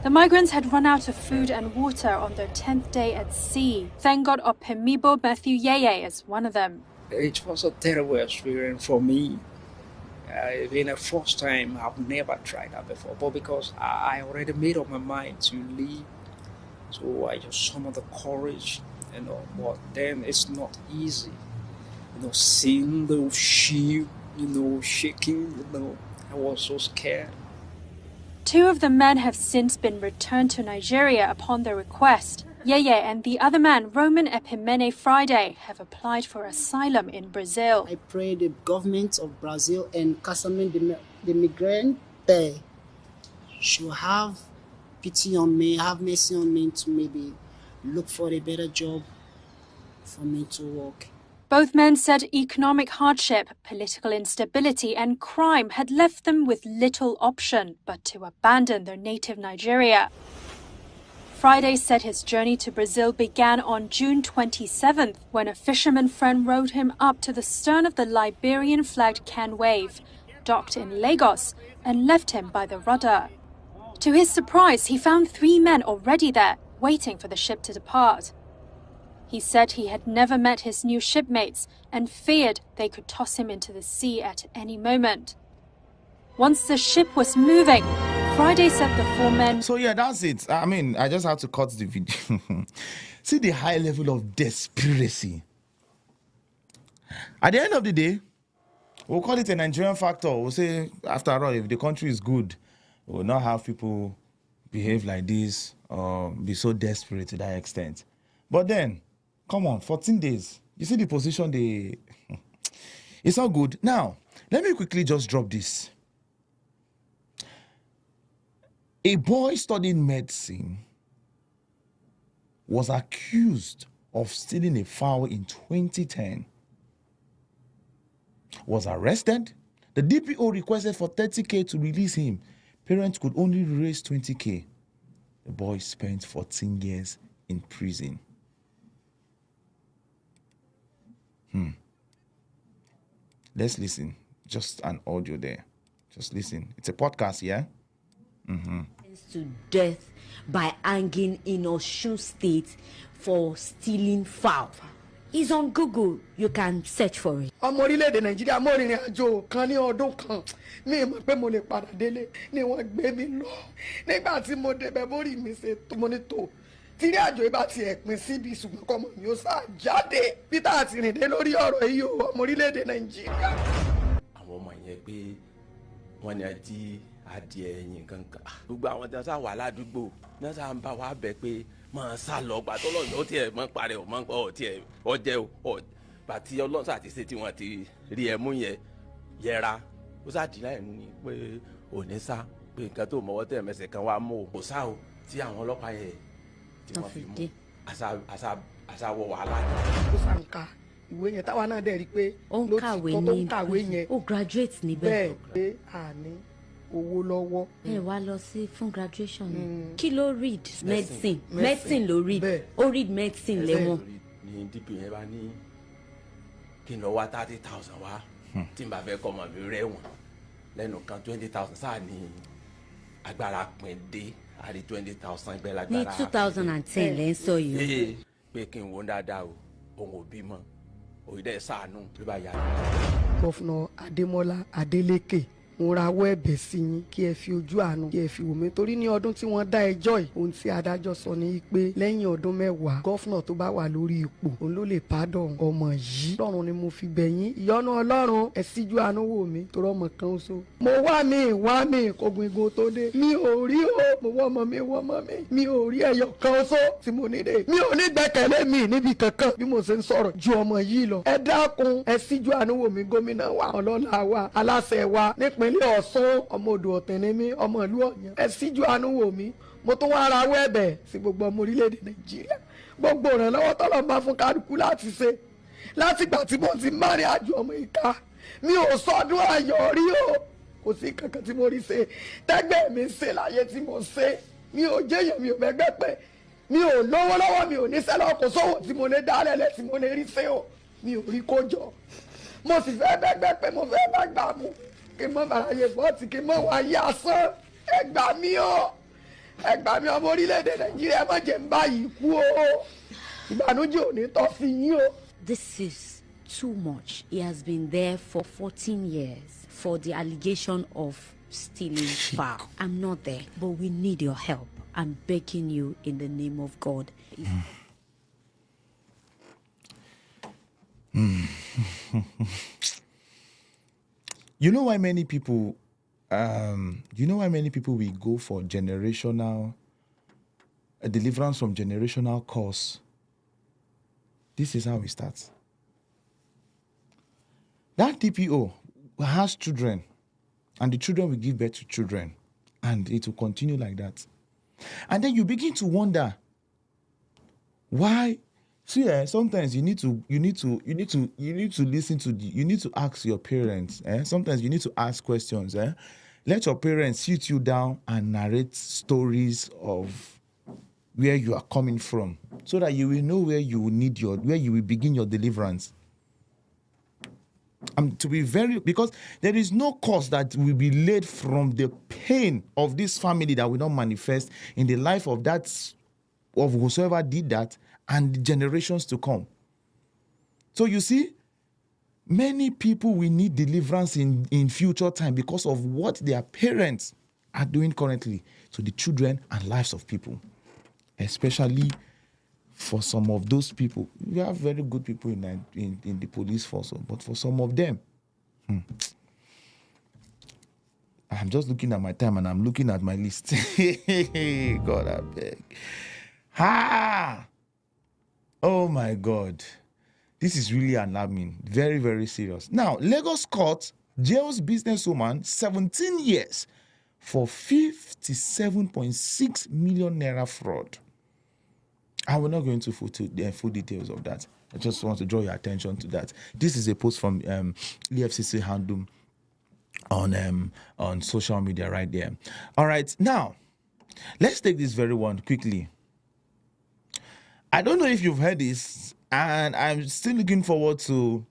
Speaker 12: The migrants had run out of food and water on their 10th day at sea. Thank God Opemibo Matthew Yeye is one of them.
Speaker 18: It was a terrible experience for me. Being a first time, I've never tried that before. But because I already made up my mind to leave, so I just summoned the courage, But then it's not easy, seeing the sheep, shaking, I was so scared.
Speaker 12: 2 of the men have since been returned to Nigeria upon their request. Yeye and the other man, Roman Epimene Friday, have applied for asylum in Brazil.
Speaker 19: I pray the government of Brazil and Casamento, the migrant there, should have pity on me, have mercy on me to maybe look for a better job for me to work.
Speaker 12: Both men said economic hardship, political instability and crime had left them with little option but to abandon their native Nigeria. Friday said his journey to Brazil began on June 27th when a fisherman friend rowed him up to the stern of the Liberian-flagged Can Wave, docked in Lagos, and left him by the rudder. To his surprise, he found 3 men already there, waiting for the ship to depart. He said he had never met his new shipmates and feared they could toss him into the sea at any moment. Once the ship was moving, Friday said the 4 men...
Speaker 9: So yeah, that's it. I mean, I just had to cut the video. See the high level of desperacy. At the end of the day, we'll call it a Nigerian factor. We'll say, after all, if the country is good, we'll not have people behave like this or be so desperate to that extent. But then, come on, 14 days. You see the position they... It's all good. Now, let me quickly just drop this. A boy studying medicine was accused of stealing a fowl in 2010. Was arrested. The DPO requested for 30K to release him. Parents could only raise 20K. The boy spent 14 years in prison. Let's listen. Just an audio there. Just listen. It's a podcast, yeah?
Speaker 20: To death by hanging in Osun State for stealing fowl. It's on Google. You can search for it.
Speaker 7: ọmọ orílẹ̀-èdè nàìjíríà mo rìnrìn àjò kan ní ọdún kan mi ì mọ̀ pé mo lè padà délé ni wọ́n gbé mi lọ nígbà tí mo débẹ̀ mórí mi ṣe mo ní tó tírí àjò ibà ti ẹ̀pin síbi ṣùgbọ́n kọ́mọ mi ó sá jáde peter àti rìndé lórí ọ̀rọ̀ yìí o ọmọ orílẹ̀-èdè nàìjíríà.
Speaker 21: àwọn ọmọ yẹn pé wọ́n ní àti adìẹ ẹ̀yìn kankan gbogbo àwọn tí wọ́n sá wà ládùúgbò náà sá ń bá wa bẹ̀ pé máa sá lọ gbà tó lọ́yọ̀ ó tiẹ̀ mọ́ parẹ́ ò mọ́ ọ̀ tiẹ̀ ọjẹ́ ọ̀ bàtí ọlọ́sà ti ṣe tí wọ́n ti rí ẹmú yẹn yẹra ó sá dì láì ní pé òní sá pé nǹkan tó mọ́wọ́ tẹ̀ mẹsẹ̀ kan wá mú o kò sá o tí àwọn ọlọ́pàá yẹn tí wọ́n fi mú àṣà wọ wàhálà yẹn.
Speaker 7: ó sá ń ka ìwé yẹn táwa náà dẹ̀ rí i pé ló ti kọ́ tó ń kàwé yẹn
Speaker 20: ó graduate níbẹ̀.
Speaker 7: bẹ́ẹ̀ pé àní owó lọ́wọ́.
Speaker 20: ẹ wá lọ sí fún graduation ni kí ló read medicine ló read ó read medicine lẹ́wọ̀n.
Speaker 21: ní dp yẹn bá ní kí n lọ wá 30,000 wá tí n bá fẹ́ kọ́ ọmọ mi rẹ̀wọ̀n lẹ́nu kan 20,000 sáà ní agbára pin dé àrí 20,000 gbẹ́ lágbára.
Speaker 20: ní 2010 lẹ́ ń sọ yìí.
Speaker 21: pé kí n wo dáadáa o òun ò bímọ òyìnbó ṣàánú ló bá yá.
Speaker 7: gọ́fúnà adémọ́lá adélékè mo rawọ́ ẹ̀bẹ̀ sí yín kí ẹ fi ojú àánú kí ẹ fi wò mí torí ní ọdún tí wọ́n dá ẹjọ́ yìí ohun tí adájọ́ sọ ni pé lẹ́yìn ọdún 10 gọ́fúnà tó bá wà lórí ipò òun ló lè pardon ọmọ yìí. ọlọ́run ni mo fi bẹ̀ yín ìyọ́nú ọlọ́run ẹ síjú àánú wò mí torí ọmọ kan so. mo wá mi kógun igun tó dé mi ò rí o mo wọ́ ọmọ mi mi ò rí ẹyọ kan so tí mo ní dé mi ò ní gbẹ́kẹ̀lé mi níbi kankan bí mo ṣe ń sọ̀rọ̀ ju ọmọ yìí lọ. ẹ dákun ẹ síjú àánú wò mí gómìnà wa ọlọ́lá wa aláṣẹ wa nípínlẹ̀ Ọ̀ṣun ọmọ odò ọ̀tẹ̀ ni mí ọmọ ìlú Ọ̀yàn ẹ síjú àánú wò mí mo tún wá rawọ́ ẹ̀bẹ̀ sí gbogbo ọmọ orílẹ̀-èdè Nàìjíríà gbogbo ìrànlọ́wọ́ tọ́lọ́ máa fún kálukú láti ṣe látìgbà tí mo ti márìn àjò ọmọ ìka mi ò sọdún ayọ̀ rí o kò sí kankan tí mo rí ṣe tẹ́gbẹ́ mi ṣe láyé tí mo ṣe mi ò jẹ́yàn mi ò mẹ́gbẹ́ pẹ́ mi ò lówó lọ́wọ́ mi ò ní sẹ́lọ̀ kò sówó tí mo lè dálẹ̀ lẹ́ tí mo lè rí ṣe o mi ò rí kó jọ mo sì fẹ́ bẹ́gbẹ́ pé mo fẹ́ bá gbà mú kí n mọ bàráyé bọ́ọ̀tì kí n mọ wáyé asán ẹ gbà mí ọmọ orílẹ̀-èdè Nàìjíríà ẹ má jẹ́ ń báyìí kú o ìbànújẹ́ ò ní tọ́ sí yín o.
Speaker 20: This is too much. He has been there for 14 years. for the allegation of stealing fowl. I'm not there, but we need your help. I'm begging you in the name of God.
Speaker 9: You know why many people will go for generational deliverance from generational curse? This is how it starts. That DPO has children, and the children will give birth to children, and it will continue like that. And then you begin to wonder why. See, sometimes you need to listen to you need to ask your parents. Sometimes you need to ask questions. Let your parents sit you down and narrate stories of where you are coming from, so that you will know where you will begin your deliverance. To be very, because there is no cause that will be laid from the pain of this family that will not manifest in the life of whosoever did that and the generations to come. So you see, many people will need deliverance in future time because of what their parents are doing currently to the children and lives of people, especially for some of those people. We have very good people in the police force, but for some of them, I'm just looking at my time and I'm looking at my list. God, I beg. Oh my God. This is really alarming. Very, very serious. Now, Lagos court jails businesswoman 17 years for 57.6 million naira fraud. I will not go into full details of that. I just want to draw your attention to that. This is a post from EFCC handle on social media right there. All right, now let's take this very one quickly. I don't know if you've heard this, and I'm still looking forward to,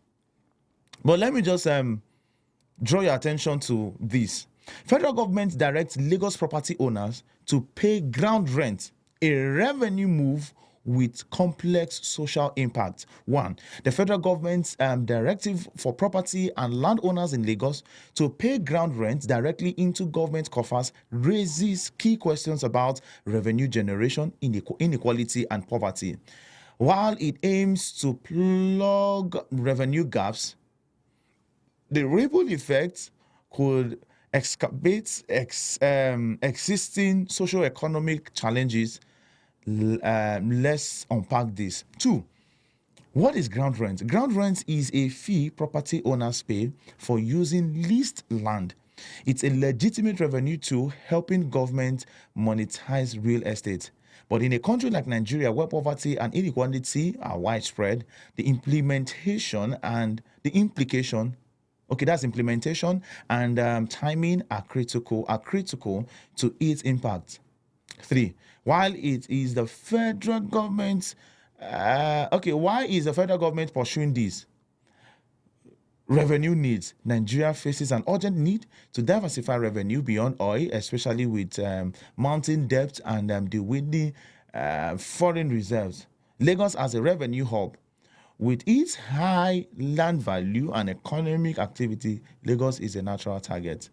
Speaker 9: but let me just draw your attention to this. Federal government directs Lagos property owners to pay ground rent, a revenue move with complex social impact. One, the federal government's directive for property and landowners in Lagos to pay ground rent directly into government coffers raises key questions about revenue generation, inequality, and poverty. While it aims to plug revenue gaps, the ripple effect could exacerbate existing socio-economic challenges. Let's unpack this. 2. What is ground rent? Ground rent is a fee property owners pay for using leased land. It's a legitimate revenue tool helping government monetize real estate. But in a country like Nigeria, where poverty and inequality are widespread, the implementation and timing are critical to its impact. 3. While it is the federal government, why is the federal government pursuing this? Revenue needs. Nigeria faces an urgent need to diversify revenue beyond oil, especially with mounting debt and dwindling foreign reserves. Lagos as a revenue hub, with its high land value and economic activity, Lagos is a natural target.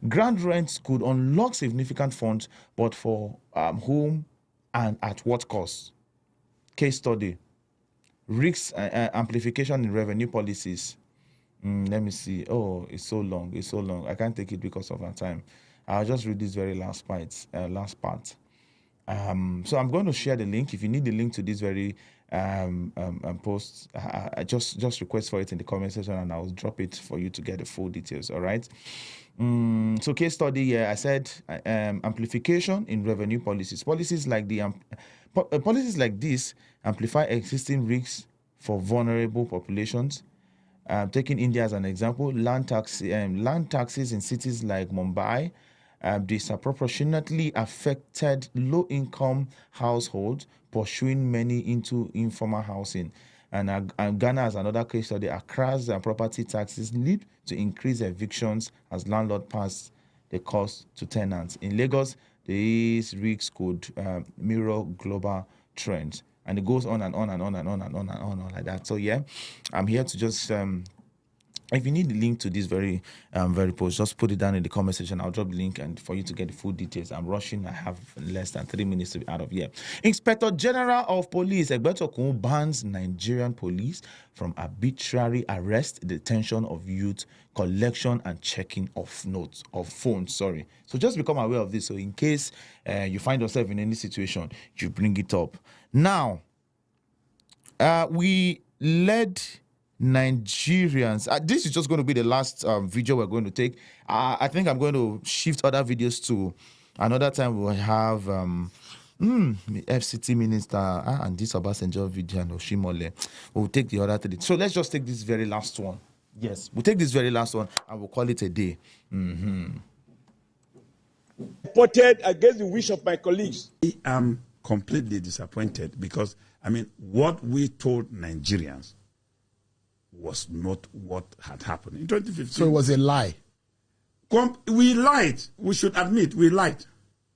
Speaker 9: Ground rents could unlock significant funds, but for whom and at what cost? Case study: risk amplification in revenue policies. Let me see. Oh, it's so long. I can't take it because of our time. I'll just read this very last part. So I'm going to share the link. If you need the link to this very post, I just request for it in the comment section, and I'll drop it for you to get the full details. All right. So case study. I said amplification in revenue policies. Policies like this amplify existing risks for vulnerable populations. Taking India as an example, land taxes in cities like Mumbai disproportionately affected low-income households, pursuing many into informal housing. And Ghana, as another case study, Accra's property taxes lead to increased evictions as landlords pass the cost to tenants. In Lagos, these risks could mirror global trends. And it goes on and on and on and on and on and on like that. So yeah, I'm here to just If you need the link to this very post, just put it down in the comment section. I'll drop the link and for you to get the full details. I'm rushing. I have less than 3 minutes to be out of here. Inspector General of Police Egbetokun bans Nigerian police from arbitrary arrest, detention of youth, collection and checking of phones. So just become aware of this. So in case you find yourself in any situation, you bring it up. Now, we led Nigerians. This is just going to be the last video we're going to take. I think I'm going to shift other videos to another time. We'll have the FCT minister and this Obasanjo video and Oshimole. We'll take the other 3. So let's just take this very last one. Yes, we'll take this very last one and we'll call it a day.
Speaker 4: Reported against the wish of my colleagues. I am completely disappointed because, what we told Nigerians was not what had happened in 2015.
Speaker 7: So it was a lie.
Speaker 4: We lied. We should admit we lied.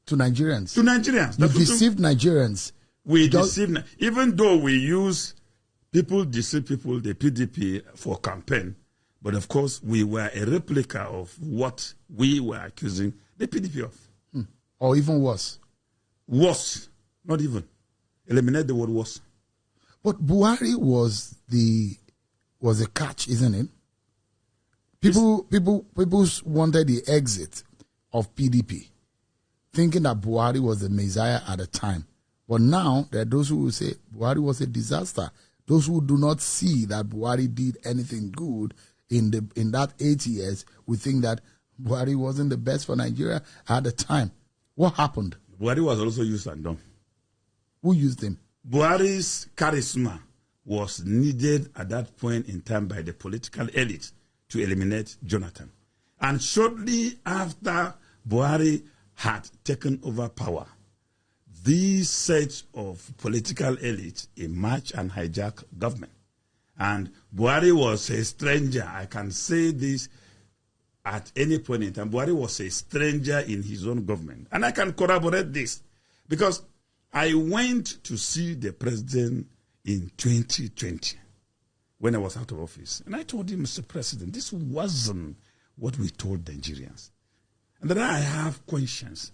Speaker 7: To Nigerians.
Speaker 4: To Nigerians.
Speaker 7: You deceived Nigerians.
Speaker 4: We deceived. Even though we use deceive people, the PDP, for campaign, but of course we were a replica of what we were accusing the PDP of.
Speaker 7: Or even worse.
Speaker 4: Worse. Not even. Eliminate the word worse.
Speaker 7: But Buhari was a catch, isn't it? People wanted the exit of PDP, thinking that Buhari was the Messiah at the time. But now there are those who will say Buhari was a disaster. Those who do not see that Buhari did anything good in that 8 years will think that Buhari wasn't the best for Nigeria at the time. What happened?
Speaker 4: Buhari was also used and done.
Speaker 7: Who used him?
Speaker 4: Buhari's charisma was needed at that point in time by the political elite to eliminate Jonathan. And shortly after Buhari had taken over power, these sets of political elites emerged and hijacked government. And Buhari was a stranger. I can say this at any point in time. Buhari was a stranger in his own government. And I can corroborate this because I went to see the president in 2020 when I was out of office. And I told him, Mr. President, this wasn't what we told Nigerians. And that I have conscience.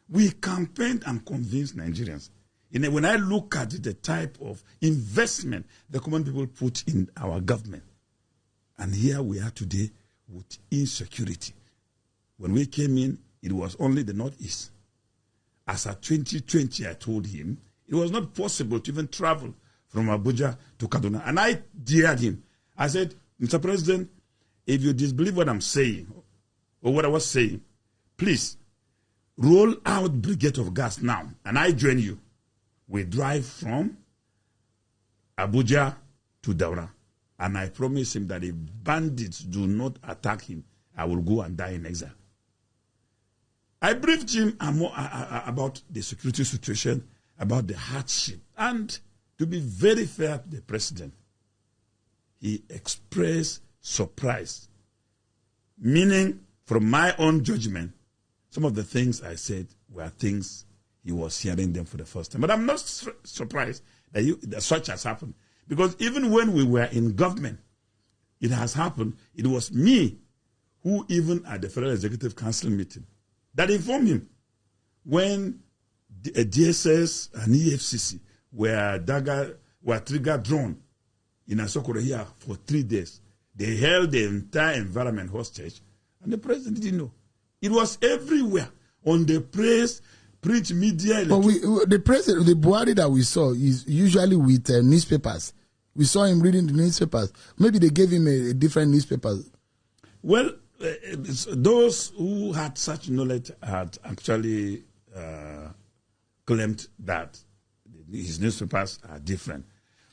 Speaker 4: We campaigned and convinced Nigerians. When I look at the type of investment the common people put in our government, and here we are today with insecurity. When we came in, it was only the Northeast. As at 2020, I told him, it was not possible to even travel from Abuja to Kaduna. And I dared him. I said, Mr. President, if you disbelieve what I'm saying, or what I was saying, please, roll out Brigade of Gas now, and I join you. We drive from Abuja to Daura. And I promise him that if bandits do not attack him, I will go and die in exile. I briefed him about the security situation, about the hardship. And to be very fair to the president, he expressed surprise. Meaning, from my own judgment, some of the things I said were things he was hearing them for the first time. But I'm not surprised that such has happened. Because even when we were in government, it has happened. It was me who, even at the Federal Executive Council meeting, that informed him when DSS and EFCC were trigger drawn in Asokoro here for 3 days. They held the entire environment hostage, and the president didn't know. It was everywhere on the press, print media.
Speaker 7: But the president, the Buhari that we saw is usually with newspapers. We saw him reading the newspapers. Maybe they gave him a different newspaper.
Speaker 4: Well, those who had such knowledge had actually claimed that his newspapers are different.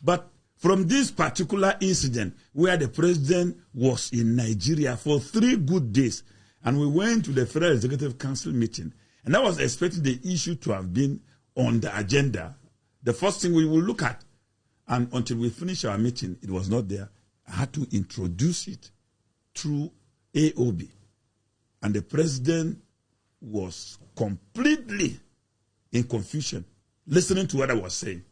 Speaker 4: But from this particular incident where the president was in Nigeria for 3 good days, and we went to the Federal Executive Council meeting, and I was expecting the issue to have been on the agenda, the first thing we will look at. And until we finished our meeting, it was not there. I had to introduce it through AOB. And the president was completely in confusion, listening to what I was saying.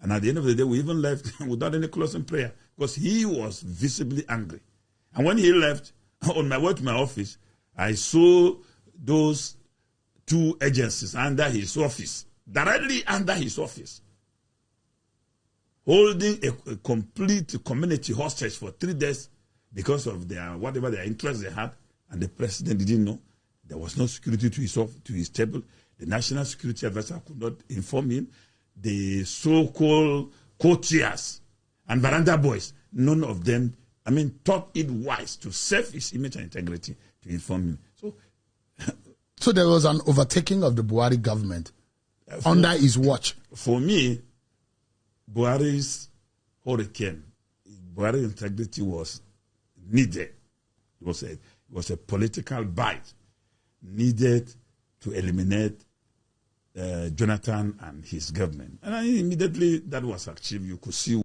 Speaker 4: And at the end of the day, we even left without any closing prayer because he was visibly angry. And when he left, on my way to my office, I saw those 2 agencies under his office, directly under his office, holding a complete community hostage for 3 days because of whatever their interests they had, and the president didn't know. There was no security to his table. The National Security Advisor could not inform him. The so-called courtiers and veranda boys, none of them, thought it wise to save his image and integrity to inform him.
Speaker 7: So there was an overtaking of the Buhari government under his watch.
Speaker 4: For me, Buhari's hurricane, Buhari's integrity was needed. It was a political bite needed to eliminate Jonathan and his government. And immediately that was achieved. You could see.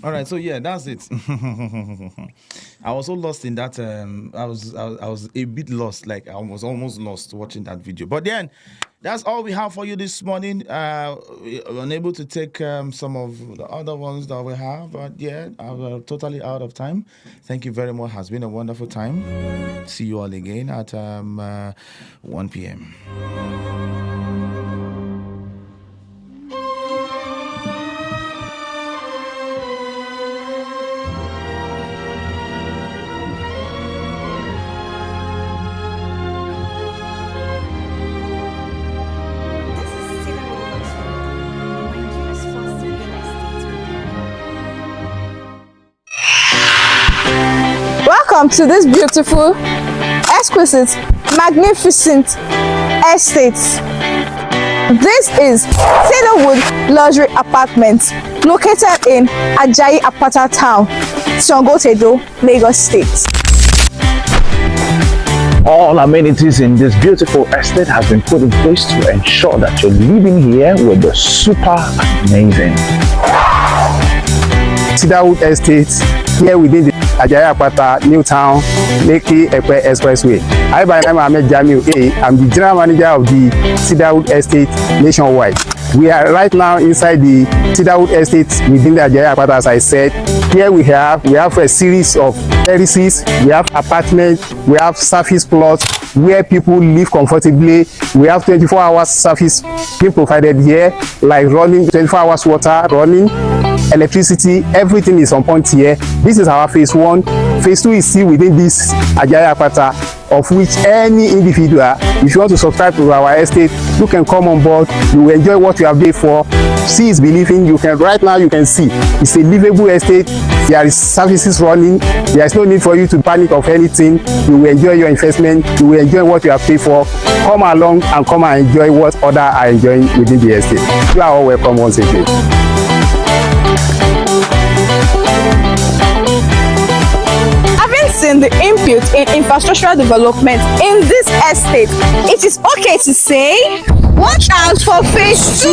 Speaker 9: All right, so yeah, that's it. I was so lost in that. I was a bit lost, like I was almost lost watching that video. But then, that's all we have for you this morning. We're unable to take some of the other ones that we have, but yeah, we're totally out of time. Thank you very much. It has been a wonderful time. See you all again at 1 p.m.
Speaker 10: Welcome to this beautiful, exquisite, magnificent estate. This is Cedarwood Luxury Apartments, located in Ajayi Apata Town, Sangotedo, Lagos State.
Speaker 5: All amenities in this beautiful estate has been put in place to ensure that your living here will be super amazing.
Speaker 22: Cedarwood Estate, here within the Ajayi Apata, New Town, Lekki Epe Expressway. I'm the General Manager of the Cedarwood Estate nationwide. We are right now inside the Cedarwood Estate within the Ajayi Apata, as I said. Here we have a series of terraces, we have apartments, we have surface plots where people live comfortably. We have 24 hours service being provided here, like running 24 hours water, running electricity, everything is on point here. This is our phase 1. Phase 2 is still within this Ajayi Apata, of which any individual, if you want to subscribe to our estate, you can come on board. You will enjoy what you have paid for. See is believing. Right now you can see it's a livable estate. There is services running. There is no need for you to panic of anything. You will enjoy your investment. You will enjoy what you have paid for. Come along and come and enjoy what others are enjoying within the estate. You are all welcome once again.
Speaker 10: Seen the input in infrastructural development in this estate, it is okay to say, watch out for phase 2.